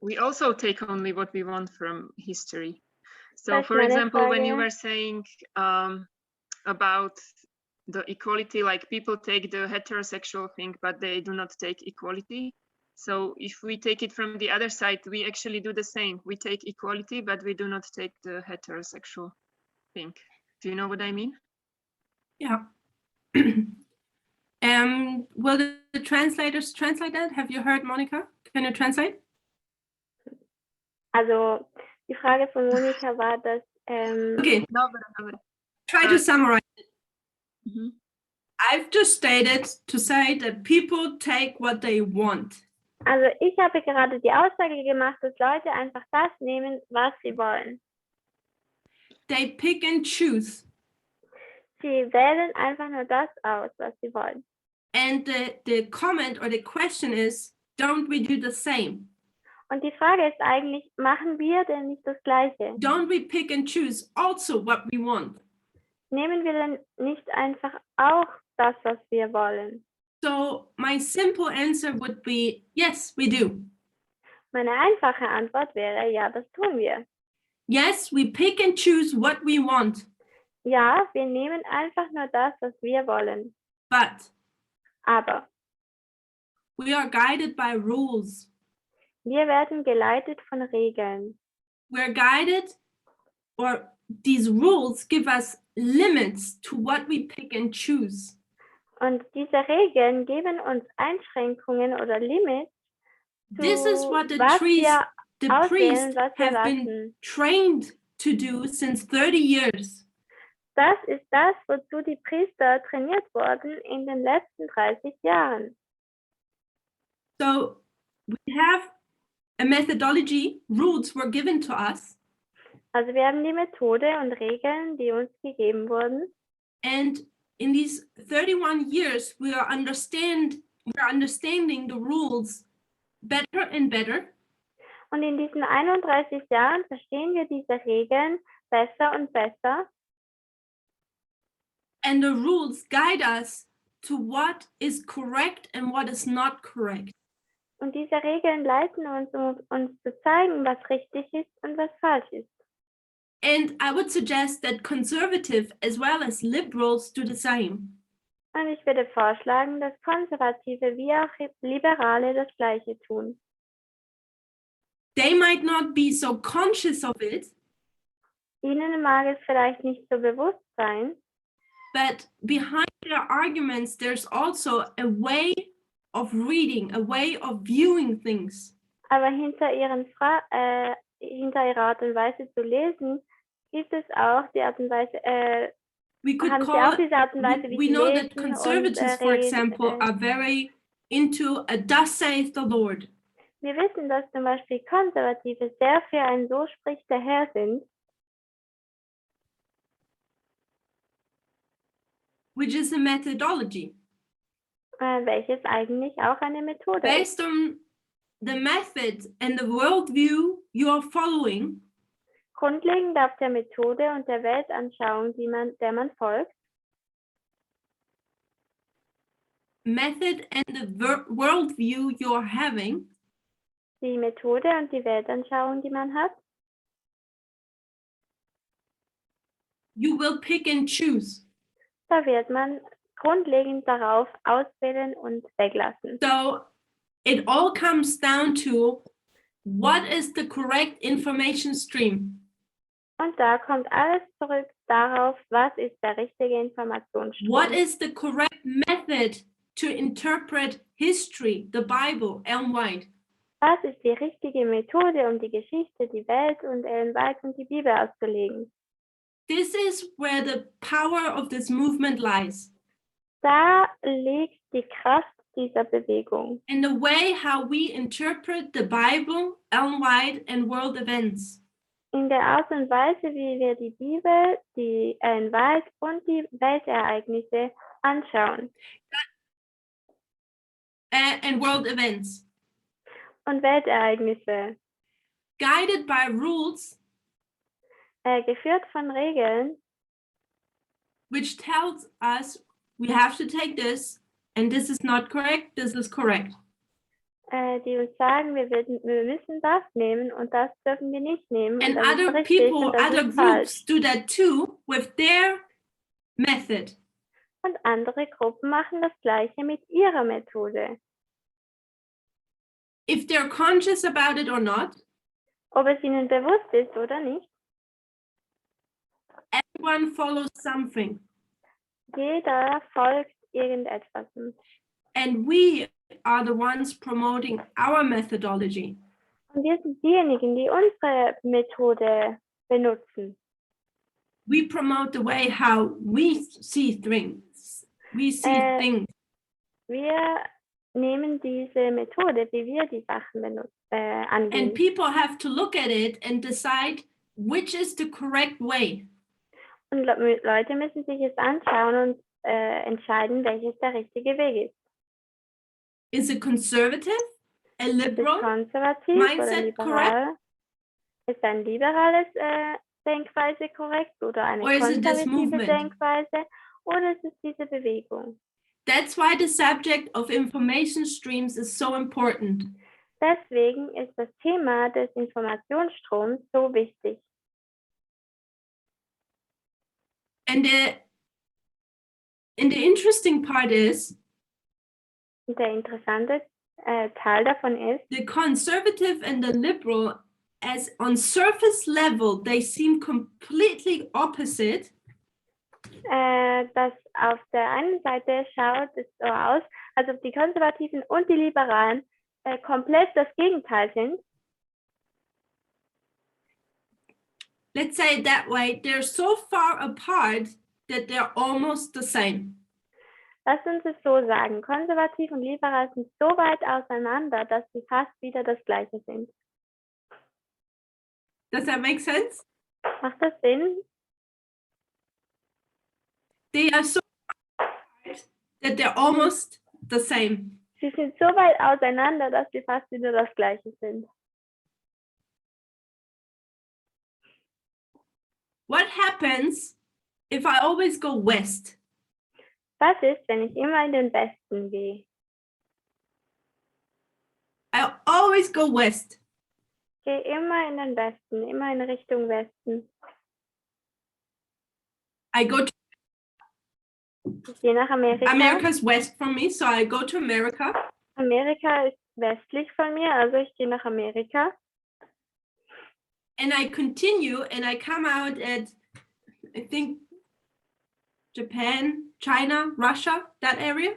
we also take only what we want from history. So Das ist for meine example, when you Frage. were saying about the equality, like people take the heterosexual thing, but they do not take equality. So if we take it from the other side, we actually do the same. We take equality, but we do not take the heterosexual thing. Do you know what I mean? Yeah. Will the translators translate that? Have you heard, Monica? Can you translate? Also die Frage von Monika war, dass Okay, Dobra. try to summarize. Mhm. I've just stated to say that people take what they want. also ich habe gerade die Aussage gemacht, dass Leute einfach das nehmen, was sie wollen. They pick and choose. Sie wählen einfach nur das aus, was sie wollen. And the comment or the question is, don't we do the same? Und die Frage ist eigentlich, machen wir denn nicht das Gleiche? Don't we pick and choose also what we want? Nehmen wir denn nicht einfach auch das, was wir wollen? So my simple answer would be, yes, we do. Meine einfache Antwort wäre, ja, das tun wir. Yes, we pick and choose what we want, Ja, wir nehmen einfach nur das, was wir wollen. but Aber we are guided by rules. wir werden geleitet von Regeln. We're guided, or these rules give us limits to what we pick and choose. Und diese Regeln geben uns Einschränkungen oder Limits, This is what the was priests wir auswählen, priests was wir have been lassen. trained to do since 30 years. Das ist das, wozu die Priester trainiert wurden in den letzten 30 Jahren. So we have a methodology, rules were given to us, Also wir haben die Methode und Regeln, die uns gegeben wurden. and in these 31 years we are understanding the rules better and better. Und in diesen 31 Jahren verstehen wir diese Regeln besser und besser. And the rules guide us to what is correct and what is not correct. Und diese Regeln leiten uns, um uns zu zeigen, was richtig ist und was falsch ist. And I would suggest that conservative as well as liberals do the same. Und ich würde vorschlagen, dass Konservative wie auch Liberale das Gleiche tun. They might not be so conscious of it, Ihnen mag es vielleicht nicht so bewusst sein, but behind their arguments, there's also a way of reading, a way of viewing things. aber hinter ihrer Art und Weise zu lesen, gibt es auch die Art und Weise, We could haben sie call auch diese Art und Weise, wie we sie know lesen that conservatives, und for example, are very into a thus saith the Lord. Wir wissen, dass zum Beispiel Konservative sehr für ein So spricht der Herr sind, which is a methodology. Welches eigentlich auch eine Methode ist. Based on the method and the worldview you are following, Grundlegend auf der Methode und der Weltanschauung, der man folgt, method and the worldview you're having, die Methode und die Weltanschauung, die man hat, you will pick and choose. da wird man grundlegend darauf auswählen und weglassen. So it all comes down to what is the correct information stream? Und da kommt alles zurück darauf, was ist der richtige Informationsstrom. What is the correct method to interpret history, the Bible, Ellen White? Was ist die richtige Methode, um die Geschichte, die Welt und Ellen White und die Bibel auszulegen? This is where the power of this movement lies. Da liegt die Kraft dieser Bewegung. In the way how we interpret the Bible, Ellen White, and world events. In der Art und Weise, wie wir die Bibel, die Ellen White und die Weltereignisse anschauen. And world events. und Weltereignisse, guided by rules geführt von Regeln, which tells us we have to take this and this is not correct, this is correct. die uns sagen, wir müssen das nehmen und das dürfen wir nicht nehmen. And Und das ist other richtig people, und das other ist falsch. groups do that too with their method. Und andere Gruppen machen das Gleiche mit ihrer Methode. If they're conscious about it or not, Ob es ihnen bewusst ist oder nicht, everyone follows something. jeder folgt irgendetwas. And we are the ones promoting our methodology. Und wir sind diejenigen, die unsere Methode benutzen. We promote the way how we see things. We see things. Wir nehmen diese Methode, wie wir die Sachen angehen. And people have to look at it and decide which is the correct way. Und Leute müssen sich es anschauen und entscheiden, welches der richtige Weg ist. Is it conservative, a Ist es liberal? konservativ oder mindset liberal? Ist ein liberales Denkweise korrekt oder eine Or is it this konservative movement? Denkweise? Oder ist es diese Bewegung? That's why the subject of information streams is so important. Deswegen ist das Thema des Informationsstroms so wichtig. And the interesting part is Und der interessante Teil davon ist, the conservative and the liberal, as on surface level, they seem completely opposite. dass auf der einen Seite schaut es so aus, als ob die Konservativen und die Liberalen komplett das Gegenteil sind. Let's say it that way. They're so far apart that they're almost the same. Lass uns es so sagen, konservativ und liberal sind so weit auseinander, dass sie fast wieder das Gleiche sind. Does that make sense? Macht das Sinn? They are so far apart that they're almost the same. Sie sind so weit auseinander, dass sie fast wieder das Gleiche sind. What happens if I always go west? Was ist, wenn ich immer in den Westen gehe? I always go west. Ich gehe immer in den Westen, immer in Richtung Westen. I go to Ich gehe nach Amerika. America's west from me, so I go to America. Amerika ist westlich von mir, also ich gehe nach Amerika. And I continue and I come out at, I think, Japan, China, Russia, that area.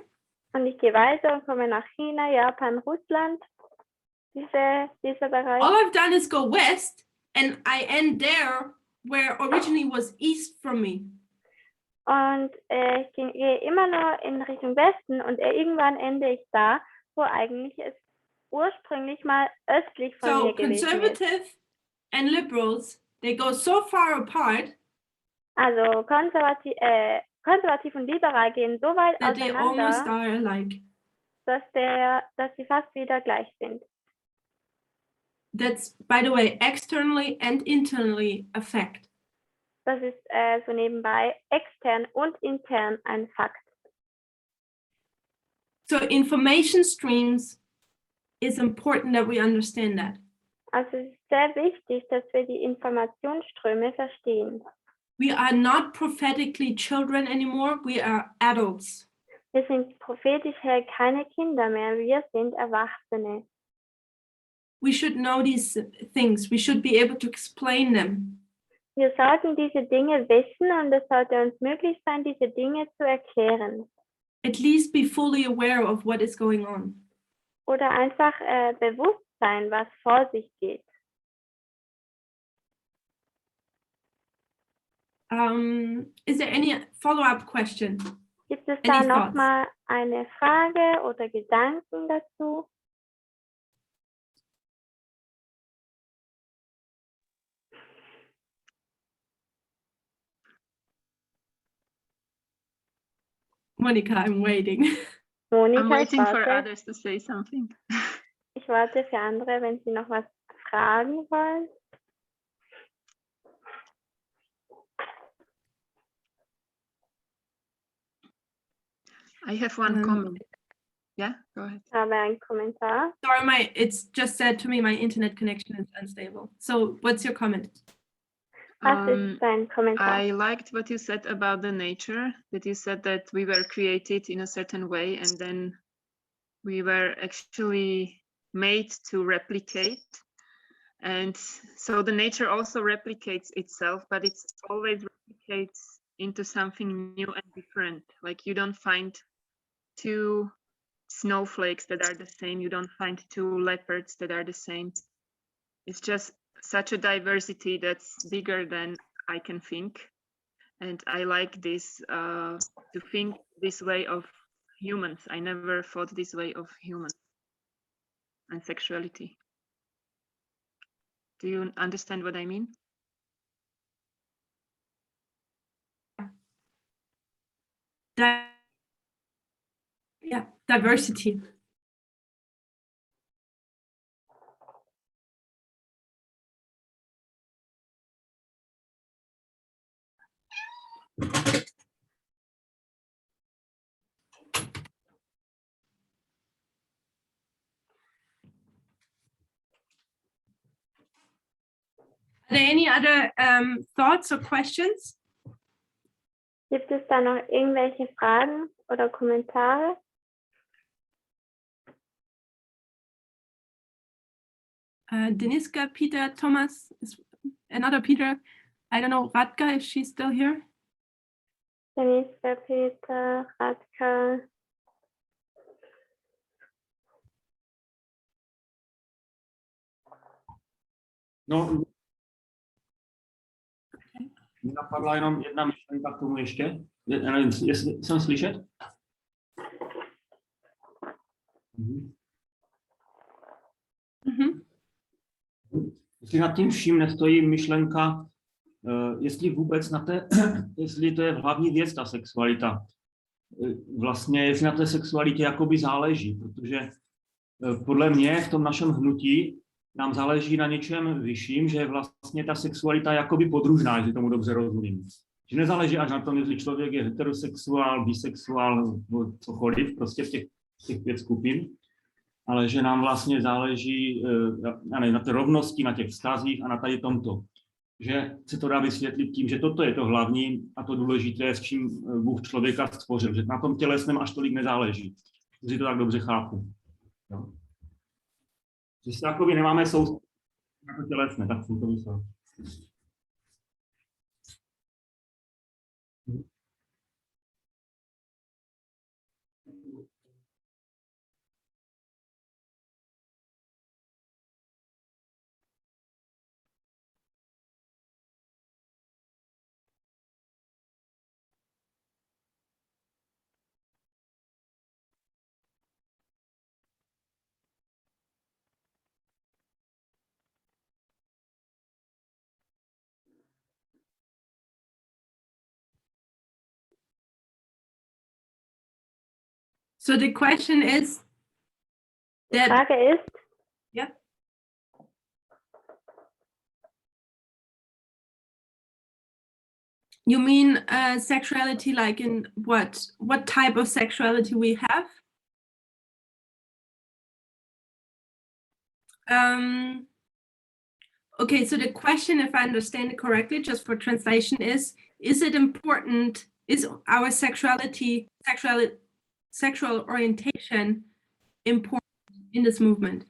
Und ich gehe weiter und komme nach China, Japan, Russland, dieser Bereich. All I've done is go west and I end there where originally was east from me. Und ich gehe immer nur in Richtung Westen und irgendwann ende ich da, wo eigentlich es ursprünglich mal östlich von So mir gewesen ist. conservative and liberals, they go so far apart Also konservativ und liberal gehen so weit that they almost auseinander, are alike. dass sie fast wieder gleich sind. That's, by the way, externally and internally a fact. Das ist so nebenbei extern und intern ein Fakt. So information streams is important that we understand that. Also es ist sehr wichtig, dass wir die Informationsströme verstehen. We are not prophetically children anymore, we are adults. Wir sind prophetisch her keine Kinder mehr, wir sind Erwachsene. We should know these things, we should be able to explain them. Wir sollten diese Dinge wissen und es sollte uns möglich sein, diese Dinge zu erklären. At least be fully aware of what is going on. Oder einfach bewusst sein, was vor sich geht. Is there any follow-up question? Gibt es da Any thoughts? nochmal eine Frage oder Gedanken dazu? Monica, I'm waiting. Monika, I'm ich waiting for warte. others to say something. Ich Ich warte für andere, wenn sie noch was fragen wollen. I have one comment. Yeah, go ahead. Ich habe einen Kommentar. Sorry, it's just said to me my internet connection is unstable. So what's your comment? Was ist dein Kommentar? I liked what you said about the nature, that you said that we were created in a certain way and then we were actually made to replicate. And so the nature also replicates itself, but it always replicates into something new and different. Like you don't find two snowflakes that are the same. You don't find two leopards that are the same. It's just such a diversity that's bigger than I can think. And I like this, to think this way of humans. I never thought this way of humans and sexuality. Do you understand what I mean? Yeah, diversity. Are there any other thoughts or questions? Gibt es da noch irgendwelche Fragen oder Kommentare? Deniska, Peter, Thomas, another Peter. I don't know, Radka, is she still here? Deniska, Peter, Radka. No, mě napadla jenom jedna myšlenka k tomu ještě. Nevím, jestli jsem slyšet? Jestli nad tím vším nestojí myšlenka, jestli vůbec jestli to je hlavní věc, ta sexualita. Vlastně, jestli na té sexualitě jakoby záleží, protože podle mě v tom našem hnutí nám záleží na něčem vyšším, že vlastně ta sexualita je jakoby podružná, jestli tomu dobře rozumím. Že nezáleží až na tom, jestli člověk je heterosexuál, bisexuál, cokoliv, prostě v těch 5 skupin, ale že nám vlastně záleží na té rovnosti, na těch vztazích a na tady tomto. Že se to dá vysvětlit tím, že toto je to hlavní a to důležité, s čím Bůh člověka stvořil, že na tom tělesném až tolik nezáleží. Že to tak dobře chápu. Jo. Že se jakoby nemáme soustředit na to tělesné, tak jsem to myslel. So the question is that, Frage ist, yeah. You mean sexuality, like in what type of sexuality we have? Okay, so the question, if I understand it correctly, just for translation, is it important, is our sexual orientation important in this movement?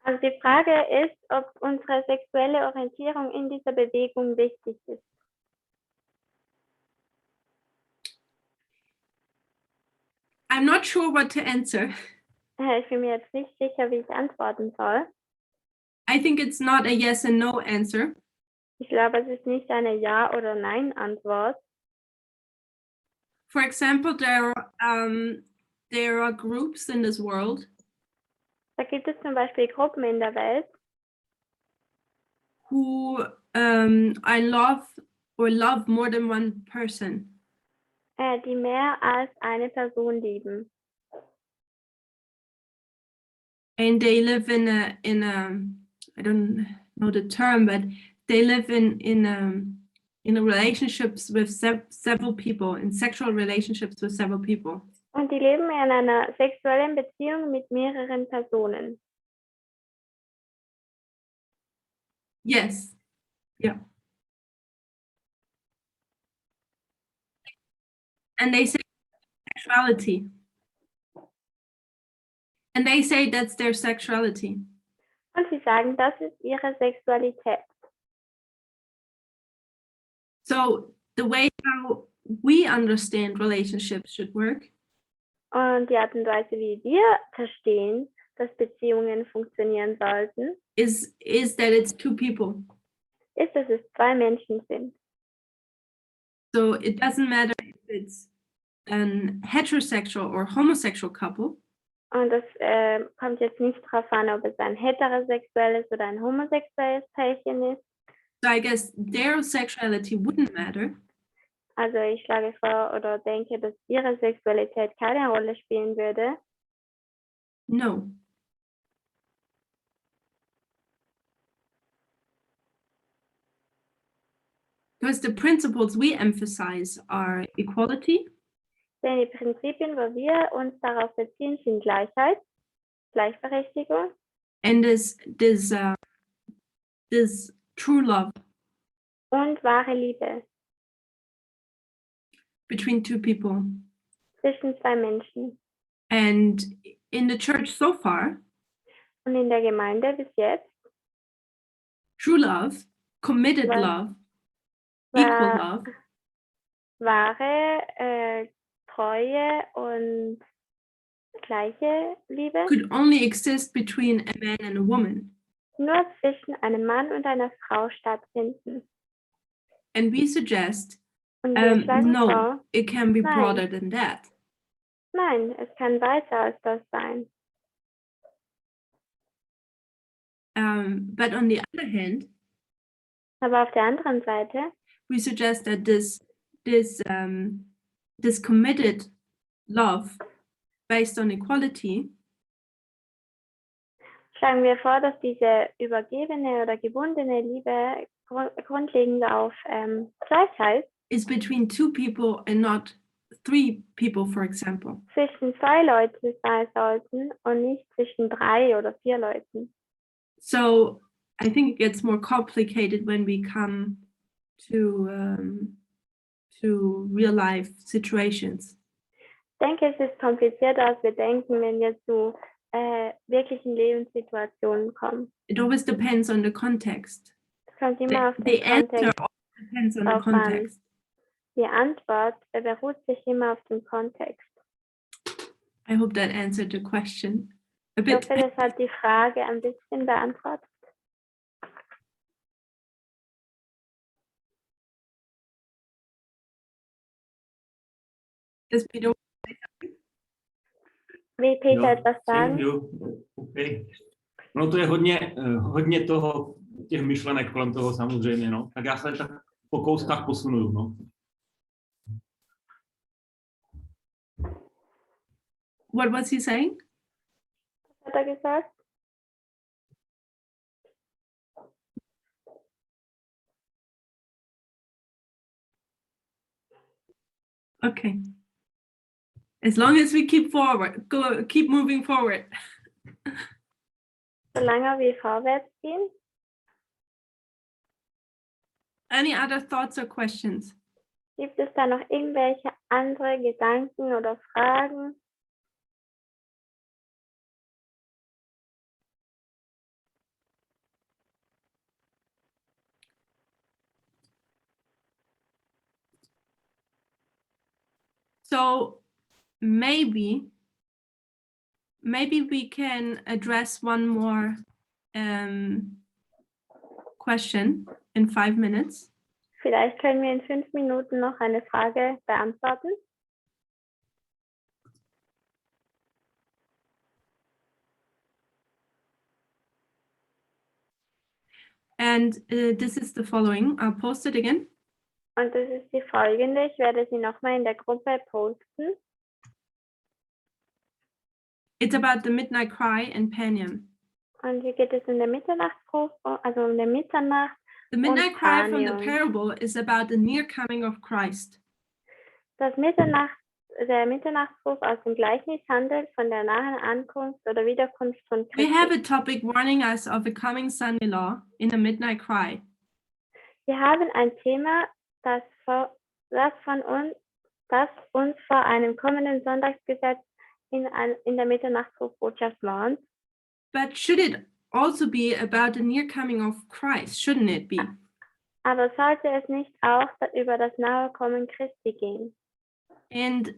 also die Frage ist, ob unsere sexuelle Orientierung in dieser Bewegung wichtig ist. I'm not sure what to answer. Ich bin mir jetzt nicht sicher, wie ich antworten soll. I think it's not a yes and no answer. Ich glaube, es ist nicht eine Ja- oder Nein-Antwort. For example, there are groups in this world Da gibt es zum Beispiel Gruppen in der Welt, who I love more than one person. die mehr als eine Person lieben. and they live in a I don't know the term, but they live in relationships with several people, in sexual relationships with several people. Und die leben in einer sexuellen Beziehung mit mehreren Personen. Yes. Yeah. And they say sexuality. And they say that's their sexuality. Und sie sagen, das ist ihre Sexualität. So the way how we understand relationships should work Und die Art und Weise, wie wir verstehen, dass Beziehungen funktionieren sollten, is that it's two people. ist, dass es zwei Menschen sind. So it doesn't matter if it's an heterosexual or homosexual couple. Und das kommt jetzt nicht darauf an, ob es ein heterosexuelles oder ein homosexuelles Pärchen ist. So I guess their sexuality wouldn't matter. Also ich schlage vor oder denke, dass ihre Sexualität keine Rolle spielen würde. No. Because the principles we emphasize are equality, Denn die Prinzipien, wo wir uns darauf beziehen, sind Gleichheit, Gleichberechtigung and this true love und wahre Liebe between two people. zwischen zwei Menschen. And in the church so far, Und in der Gemeinde bis jetzt true love, committed Was? love, equal war love wahre, treue und gleiche Liebe could only exist between a man and a woman. nur zwischen einem Mann und einer Frau stattfinden. And we suggest, Und wir schlagen no, vor, it can be Nein. broader than that. nein, es kann weiter als das sein. But on the other hand, Aber auf der anderen Seite we suggest that this committed love based on equality schlagen wir vor, dass diese übergebene oder gebundene Liebe grundlegend auf Gleichheit is between two people and not three people, for example. zwischen zwei Leuten sein sollten und nicht zwischen 3 oder 4 Leuten. So I think it gets more complicated when we come to real life situations. Ich denke, es ist komplizierter, als wir denken, wenn wir zu wirklichen Lebenssituationen kommen. It always depends on the context. Es kommt immer auf The den answer Kontext. always depends on the drauf an. context. Die Antwort beruht sich immer auf dem Kontext. I hope that answered the question a Ich bit. hoffe, das hat die Frage ein bisschen beantwortet. Does Peter- Will Peter etwas sagen? Jo, okay. No to je hodně toho, těch myšlenek kolem toho samozřejmě, no. Tak já se tak po kouskách posunuju, no. What was he saying? Hat er gesagt? Okay. As long as we keep keep moving forward. Solange wir vorwärts gehen. Any other thoughts or questions? Gibt es da noch irgendwelche andere Gedanken oder Fragen? So maybe we can address one more question in 5 minutes. Vielleicht können wir in 5 Minuten noch eine Frage beantworten. And this is the following. I'll post it again. Und das ist die folgende. Ich werde sie nochmal in der Gruppe posten. It's about the midnight cry and Panion. Und hier geht es um den Mitternachtsruf, also um den Mitternacht. The midnight cry from the Panion. parable is about the near coming of Christ. Der Mitternachtsruf aus dem Gleichnis handelt von der nahen Ankunft oder Wiederkunft von We have Christus. a topic warning us of a coming Sunday law in the midnight cry. Wir haben ein Thema, das uns vor einem kommenden Sonntagsgesetz in der Mitternachtsrufbotschaft warnt. But should it also be about the near coming of Christ? Shouldn't it be? Aber sollte es nicht auch über das nahe Kommen Christi gehen? And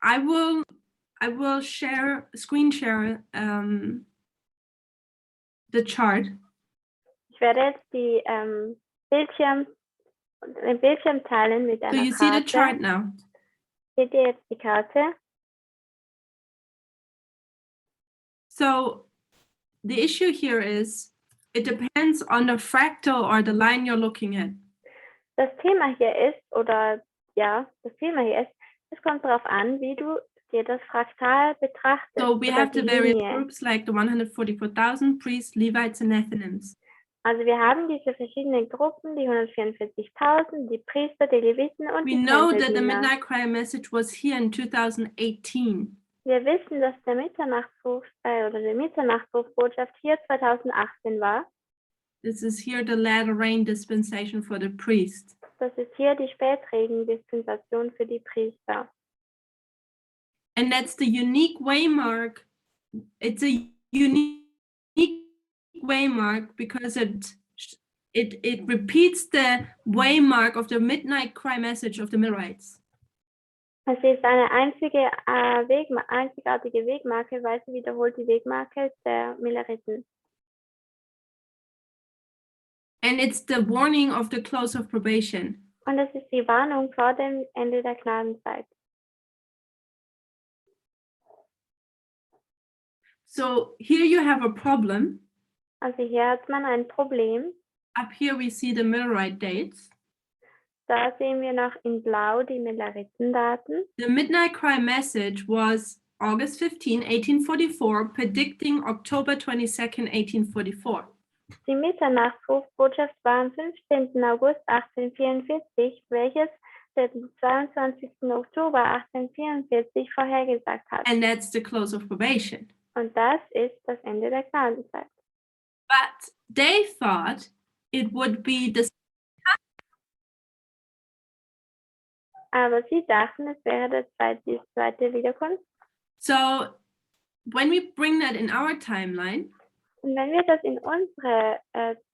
I will screen share the chart. Ich werde jetzt den Bildschirm teilen mit So einer you see the chart Karte. now. Seht ihr jetzt die Karte? So the issue here is it depends on the fractal or the line you're looking at. Das Thema hier ist, es kommt darauf an, wie du dir das Fraktal betrachtest. So we oder have die the various Linie. groups like the 144,000 priests, Levites, and Nethinims. Also wir haben diese verschiedenen Gruppen, die 144.000, die Priester, die Leviten und We die know that the Tempeldiener. Midnight Cry message was here in 2018. Wir wissen, dass der Mitternachtsruf oder die Mitternachtsrufbotschaft hier 2018 war. This is here the latter rain dispensation for the priest. Das ist hier die Spätregendispensation für die Priester. And that's the unique waymark. It's a unique waymark because it repeats the waymark of the midnight cry message of the Millerites. Es ist eine einzigartige Wegmarke, weil sie wiederholt die Wegmarke der Milleriten. And it's the warning of the close of probation. Und es ist die Warnung vor dem Ende der Gnadenzeit. So here you have a problem. Also hier hat man ein Problem. Up here we see the Millerite dates. Da sehen wir noch in Blau die Milleritendaten. The midnight cry message was August 15, 1844, predicting October 22nd, 1844. Die Mitternachtsrufbotschaft war am 15. August 1844, welches den 22. Oktober 1844 vorhergesagt hat. And that's the close of probation. Und das ist das Ende der Gnadenzeit. But they thought it would be the Aber sie dachten, es wäre die zweite Wiederkunft. So when we bring that in our timeline, Und wenn wir das in unsere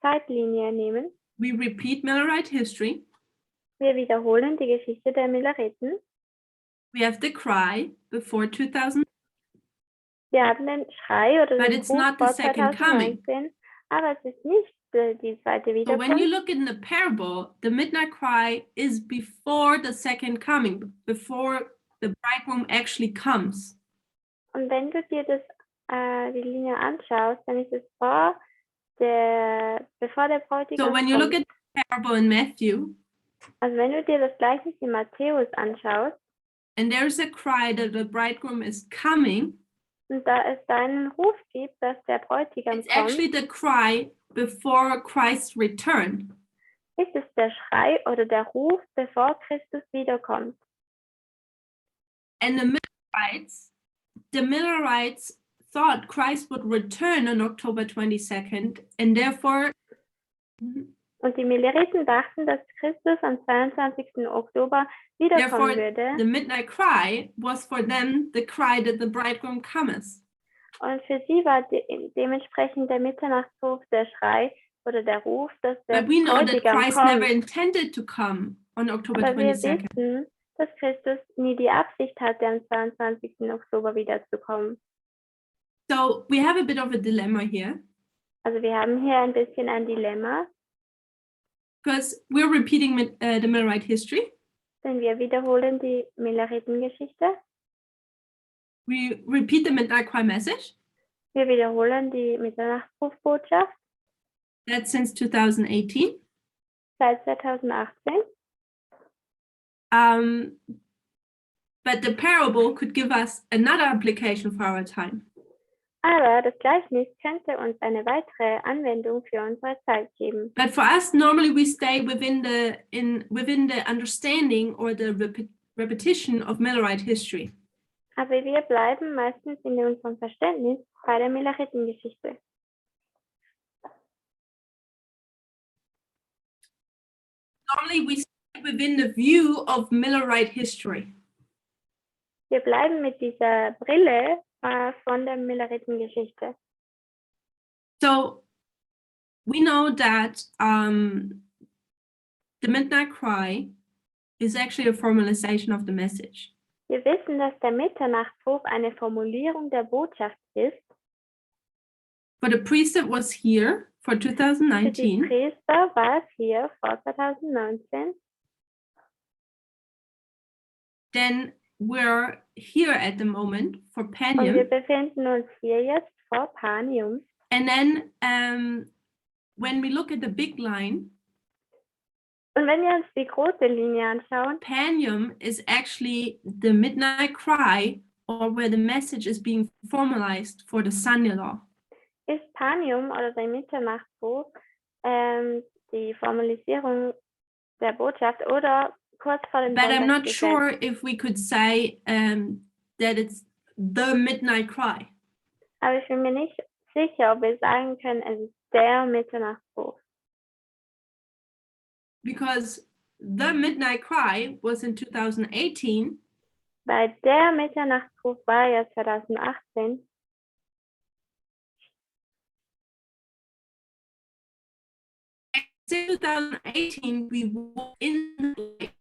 Zeitlinie nehmen, we repeat Millerite history. wir wiederholen die Geschichte der Milleriten. We have the cry before 2000, Wir haben den Schrei oder But den it's Ruf not the vor second coming. 2019, aber es ist nicht die zweite so when you Wiederkunft. look in the parable, the midnight cry is before the second coming, before the bridegroom actually comes. Und wenn du dir die Linie anschaust, dann ist es bevor der Bräutigam So when you look kommt. at the parable in Matthew, Also wenn du dir das Gleichnis in Matthäus anschaust, and there's a cry that the bridegroom is coming, und da es da einen Ruf gibt, dass der Bräutigam it's actually kommt, the cry before Christ's return. ist es der Schrei oder der Ruf, bevor Christus wiederkommt. And the Millerites thought Christ would return on October 22nd, and therefore Und die Milleriten dachten, dass Christus am 22. Oktober wiederkommen würde. the midnight cry was for them the cry that the bridegroom cometh. Und für sie war dementsprechend der Mitternachtsruf der Schrei oder der Ruf, dass der But we know that Bräutigam Christ never kommt. intended to come on October Aber wir 22nd. wissen, dass Christus nie die Absicht hatte, am 22. Oktober wiederzukommen. So we have a bit of a dilemma here, Also wir haben hier ein bisschen ein Dilemma, because we're repeating the Millerite history. denn wir wiederholen die Milleritengeschichte. We repeat the midnight cry message. Wir wiederholen die Mitternachtsrufbotschaft That's since 2018. seit 2018. But the parable could give us another application for our time. Aber das Gleichnis könnte uns eine weitere Anwendung für unsere Zeit geben. But for us, normally we stay within the understanding or the repetition of Millerite history. Aber wir bleiben meistens in unserem Verständnis bei der Milleritengeschichte. Normally we stay within the view of Millerite history. Wir bleiben mit dieser Brille von der Milleritengeschichte. So we know that the midnight cry is actually a formalization of the message. Wir wissen, dass der Mitternachtsruf eine Formulierung der Botschaft ist. For the priest that was here for Für die 2019, Priester war es hier vor 2019. then we're here at the moment for Und wir Panium. befinden uns hier jetzt vor Panium. And then when we look at the big line, Und wenn wir uns die große Linie anschauen, Panium is actually the midnight cry, or where the message is being formalized for the son-in-law. ist Panium oder der Mitternachtsruf die Formalisierung der Botschaft oder kurz vor dem But I'm not Sonntagsgebet. sure if we could say that it's the midnight cry. Aber ich bin mir nicht sicher, ob wir sagen können, es ist der Mitternachtsruf. Because the midnight cry was in 2018, Weil der Mitternachtsruf war ja 2018. since 2018 we were in the light.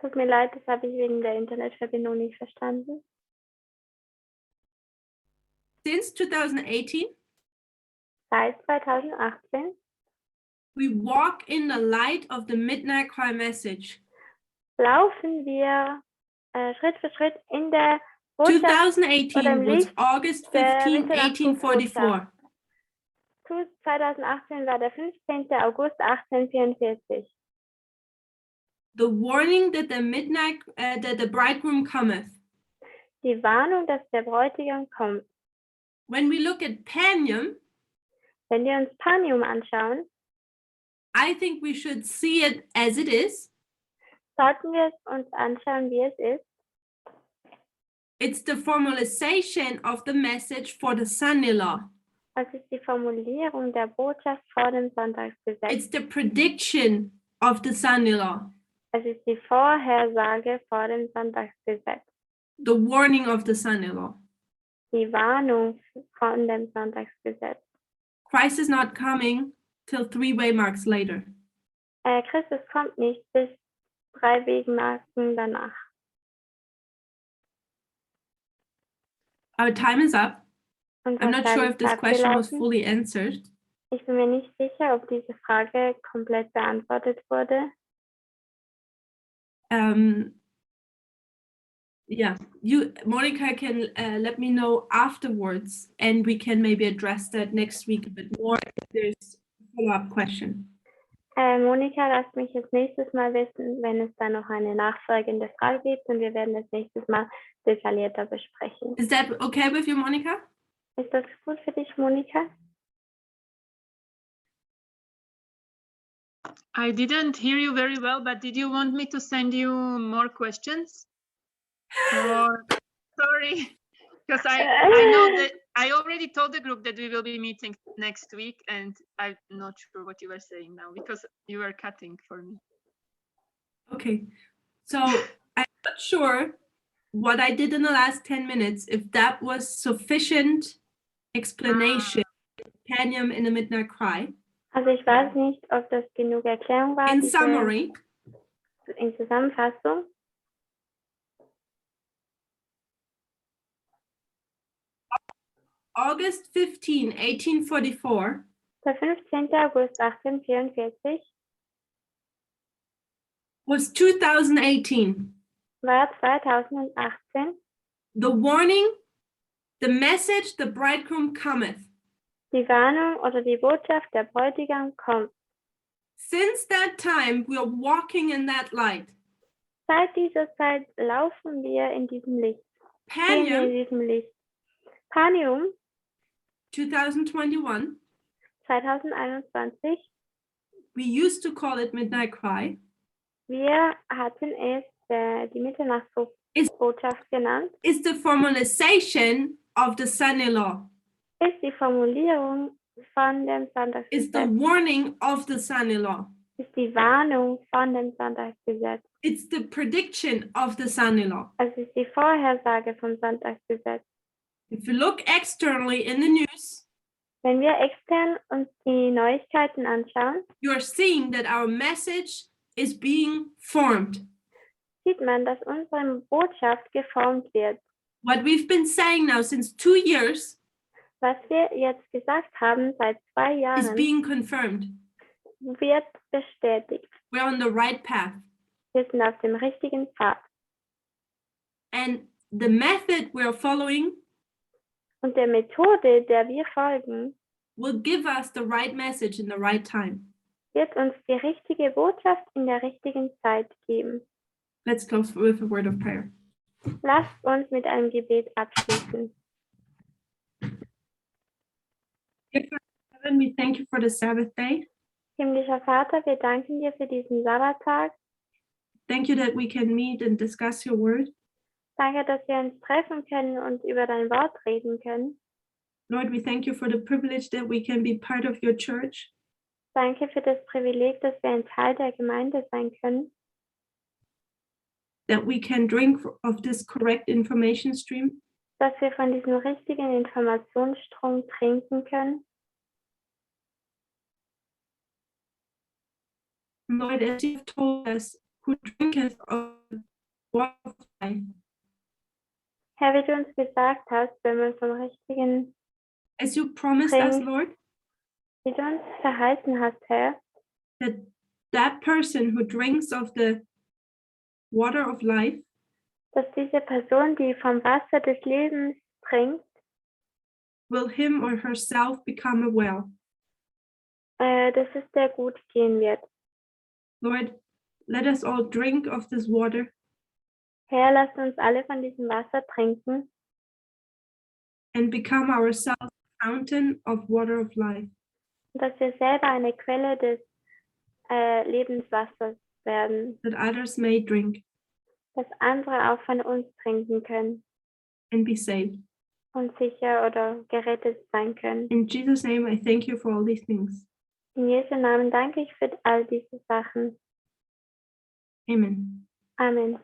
Tut mir leid, das habe ich wegen der Internetverbindung nicht verstanden. Since 2018, Seit 2018 we walk in the light of the midnight cry message. laufen wir Schritt für Schritt in der Botschaft. 2018 was August 15, 1844. 2018 war der 15. August 1844. The warning that the bridegroom cometh. Die Warnung, dass der Bräutigam kommt. When we look at Panium, Wenn wir uns Panium anschauen, I think we should see it as it is. sollten wir es uns anschauen, wie es ist. It's the formalization of the message for the son-in-law. Das ist die Formulierung der Botschaft vor dem Sonntagsgesetz. It's the prediction of the son-in-law. Es ist die Vorhersage vor dem Sonntagsgesetz. The warning of the son-in-law. Die Warnung von dem Sonntagsgesetz. Christ is not coming till 3 waymarks later. Christus kommt nicht bis 3 Wegmarken danach. Our time is up. I'm Unsere not Zeit sure ist if this question was abgelaufen. fully answered. Ich bin mir nicht sicher, ob diese Frage komplett beantwortet wurde. Yeah, Monica can let me know afterwards, and we can maybe address that next week a bit more if there's a follow-up question. Monika, lasst mich jetzt nächstes Mal wissen, wenn es da noch eine nachfolgende Frage gibt, und wir werden das nächstes Mal detaillierter besprechen. Is that okay with you, Monica? Ist das gut für dich, Monika? I didn't hear you very well, but did you want me to send you more questions? Or, sorry, because I know that I already told the group that we will be meeting next week, and I'm not sure what you were saying now because you were cutting for me. Okay, so I'm not sure what I did in the last 10 minutes, if that was sufficient explanation, Panium in the Midnight Cry. Also ich weiß nicht, ob das genug Erklärung war. In summary, In Zusammenfassung. August 15, 1844 Der 15. August 1844 was 2018. war 2018. The warning, the message, the bridegroom cometh. Die Warnung oder die Botschaft, der Bräutigam kommt. Since that time, we are walking in that light. Seit dieser Zeit laufen wir in diesem Licht. Gehen wir in Panium diesem Licht. Panium 2021, 2021. we used to call it Midnight Cry, Wir hatten es die Mitternachtsbotschaft genannt. is the formalization of the Sunday law, Ist die Formulierung von dem is the Sonntagsgesetz. warning of the Sunday law, Ist die Warnung von dem Sonntagsgesetz. it's the prediction of the Sunday law. Es ist die Vorhersage vom Sonntagsgesetz. If you look externally in the news, Wenn wir extern uns die Neuigkeiten anschauen, you are seeing that our message is being formed. sieht man, dass unsere Botschaft geformt wird. What we've been saying now since 2 years Was wir jetzt gesagt haben seit 2 is Jahren, being confirmed. wird bestätigt. We're on the right path. Wir sind auf dem richtigen Pfad. And the method we're following Und der Methode, der wir folgen, will give us the right message in the right time. wird uns die richtige Botschaft in der richtigen Zeit geben. Let's close with a word of prayer. Lasst uns mit einem Gebet abschließen. Dear Father in heaven, we thank you for the Sabbath day. Himmlischer Vater, wir danken dir für diesen Sabbattag. Thank you that we can meet and discuss your word. Danke, dass wir uns treffen können und über dein Wort reden können. Lord, we thank you for the privilege that we can be part of your church. Danke für das Privileg, dass wir ein Teil der Gemeinde sein können, That we can drink of this correct information stream. dass wir von diesem richtigen Informationsstrom trinken können. Lord, as you've told us, who drinketh of the water of life, Herr, wie du uns gesagt hast, wenn wir vom richtigen, as you promised us, Drink. Lord, wie du uns verheißen hast, Herr, that person who drinks of the water of life dass diese Person, die vom Wasser des Lebens trinkt, will him or herself become a well. dass es sehr gut gehen wird. Lord, let us all drink of this water Herr, lass uns alle von diesem Wasser trinken and become ourselves a fountain of water of life. und dass wir selber eine Quelle des Lebenswassers werden, That others may drink dass andere auch von uns trinken können and be saved. und sicher oder gerettet sein können. In Jesus' name, I thank you for all these things. In Jesu Namen danke ich für all diese Sachen. Amen. Amen.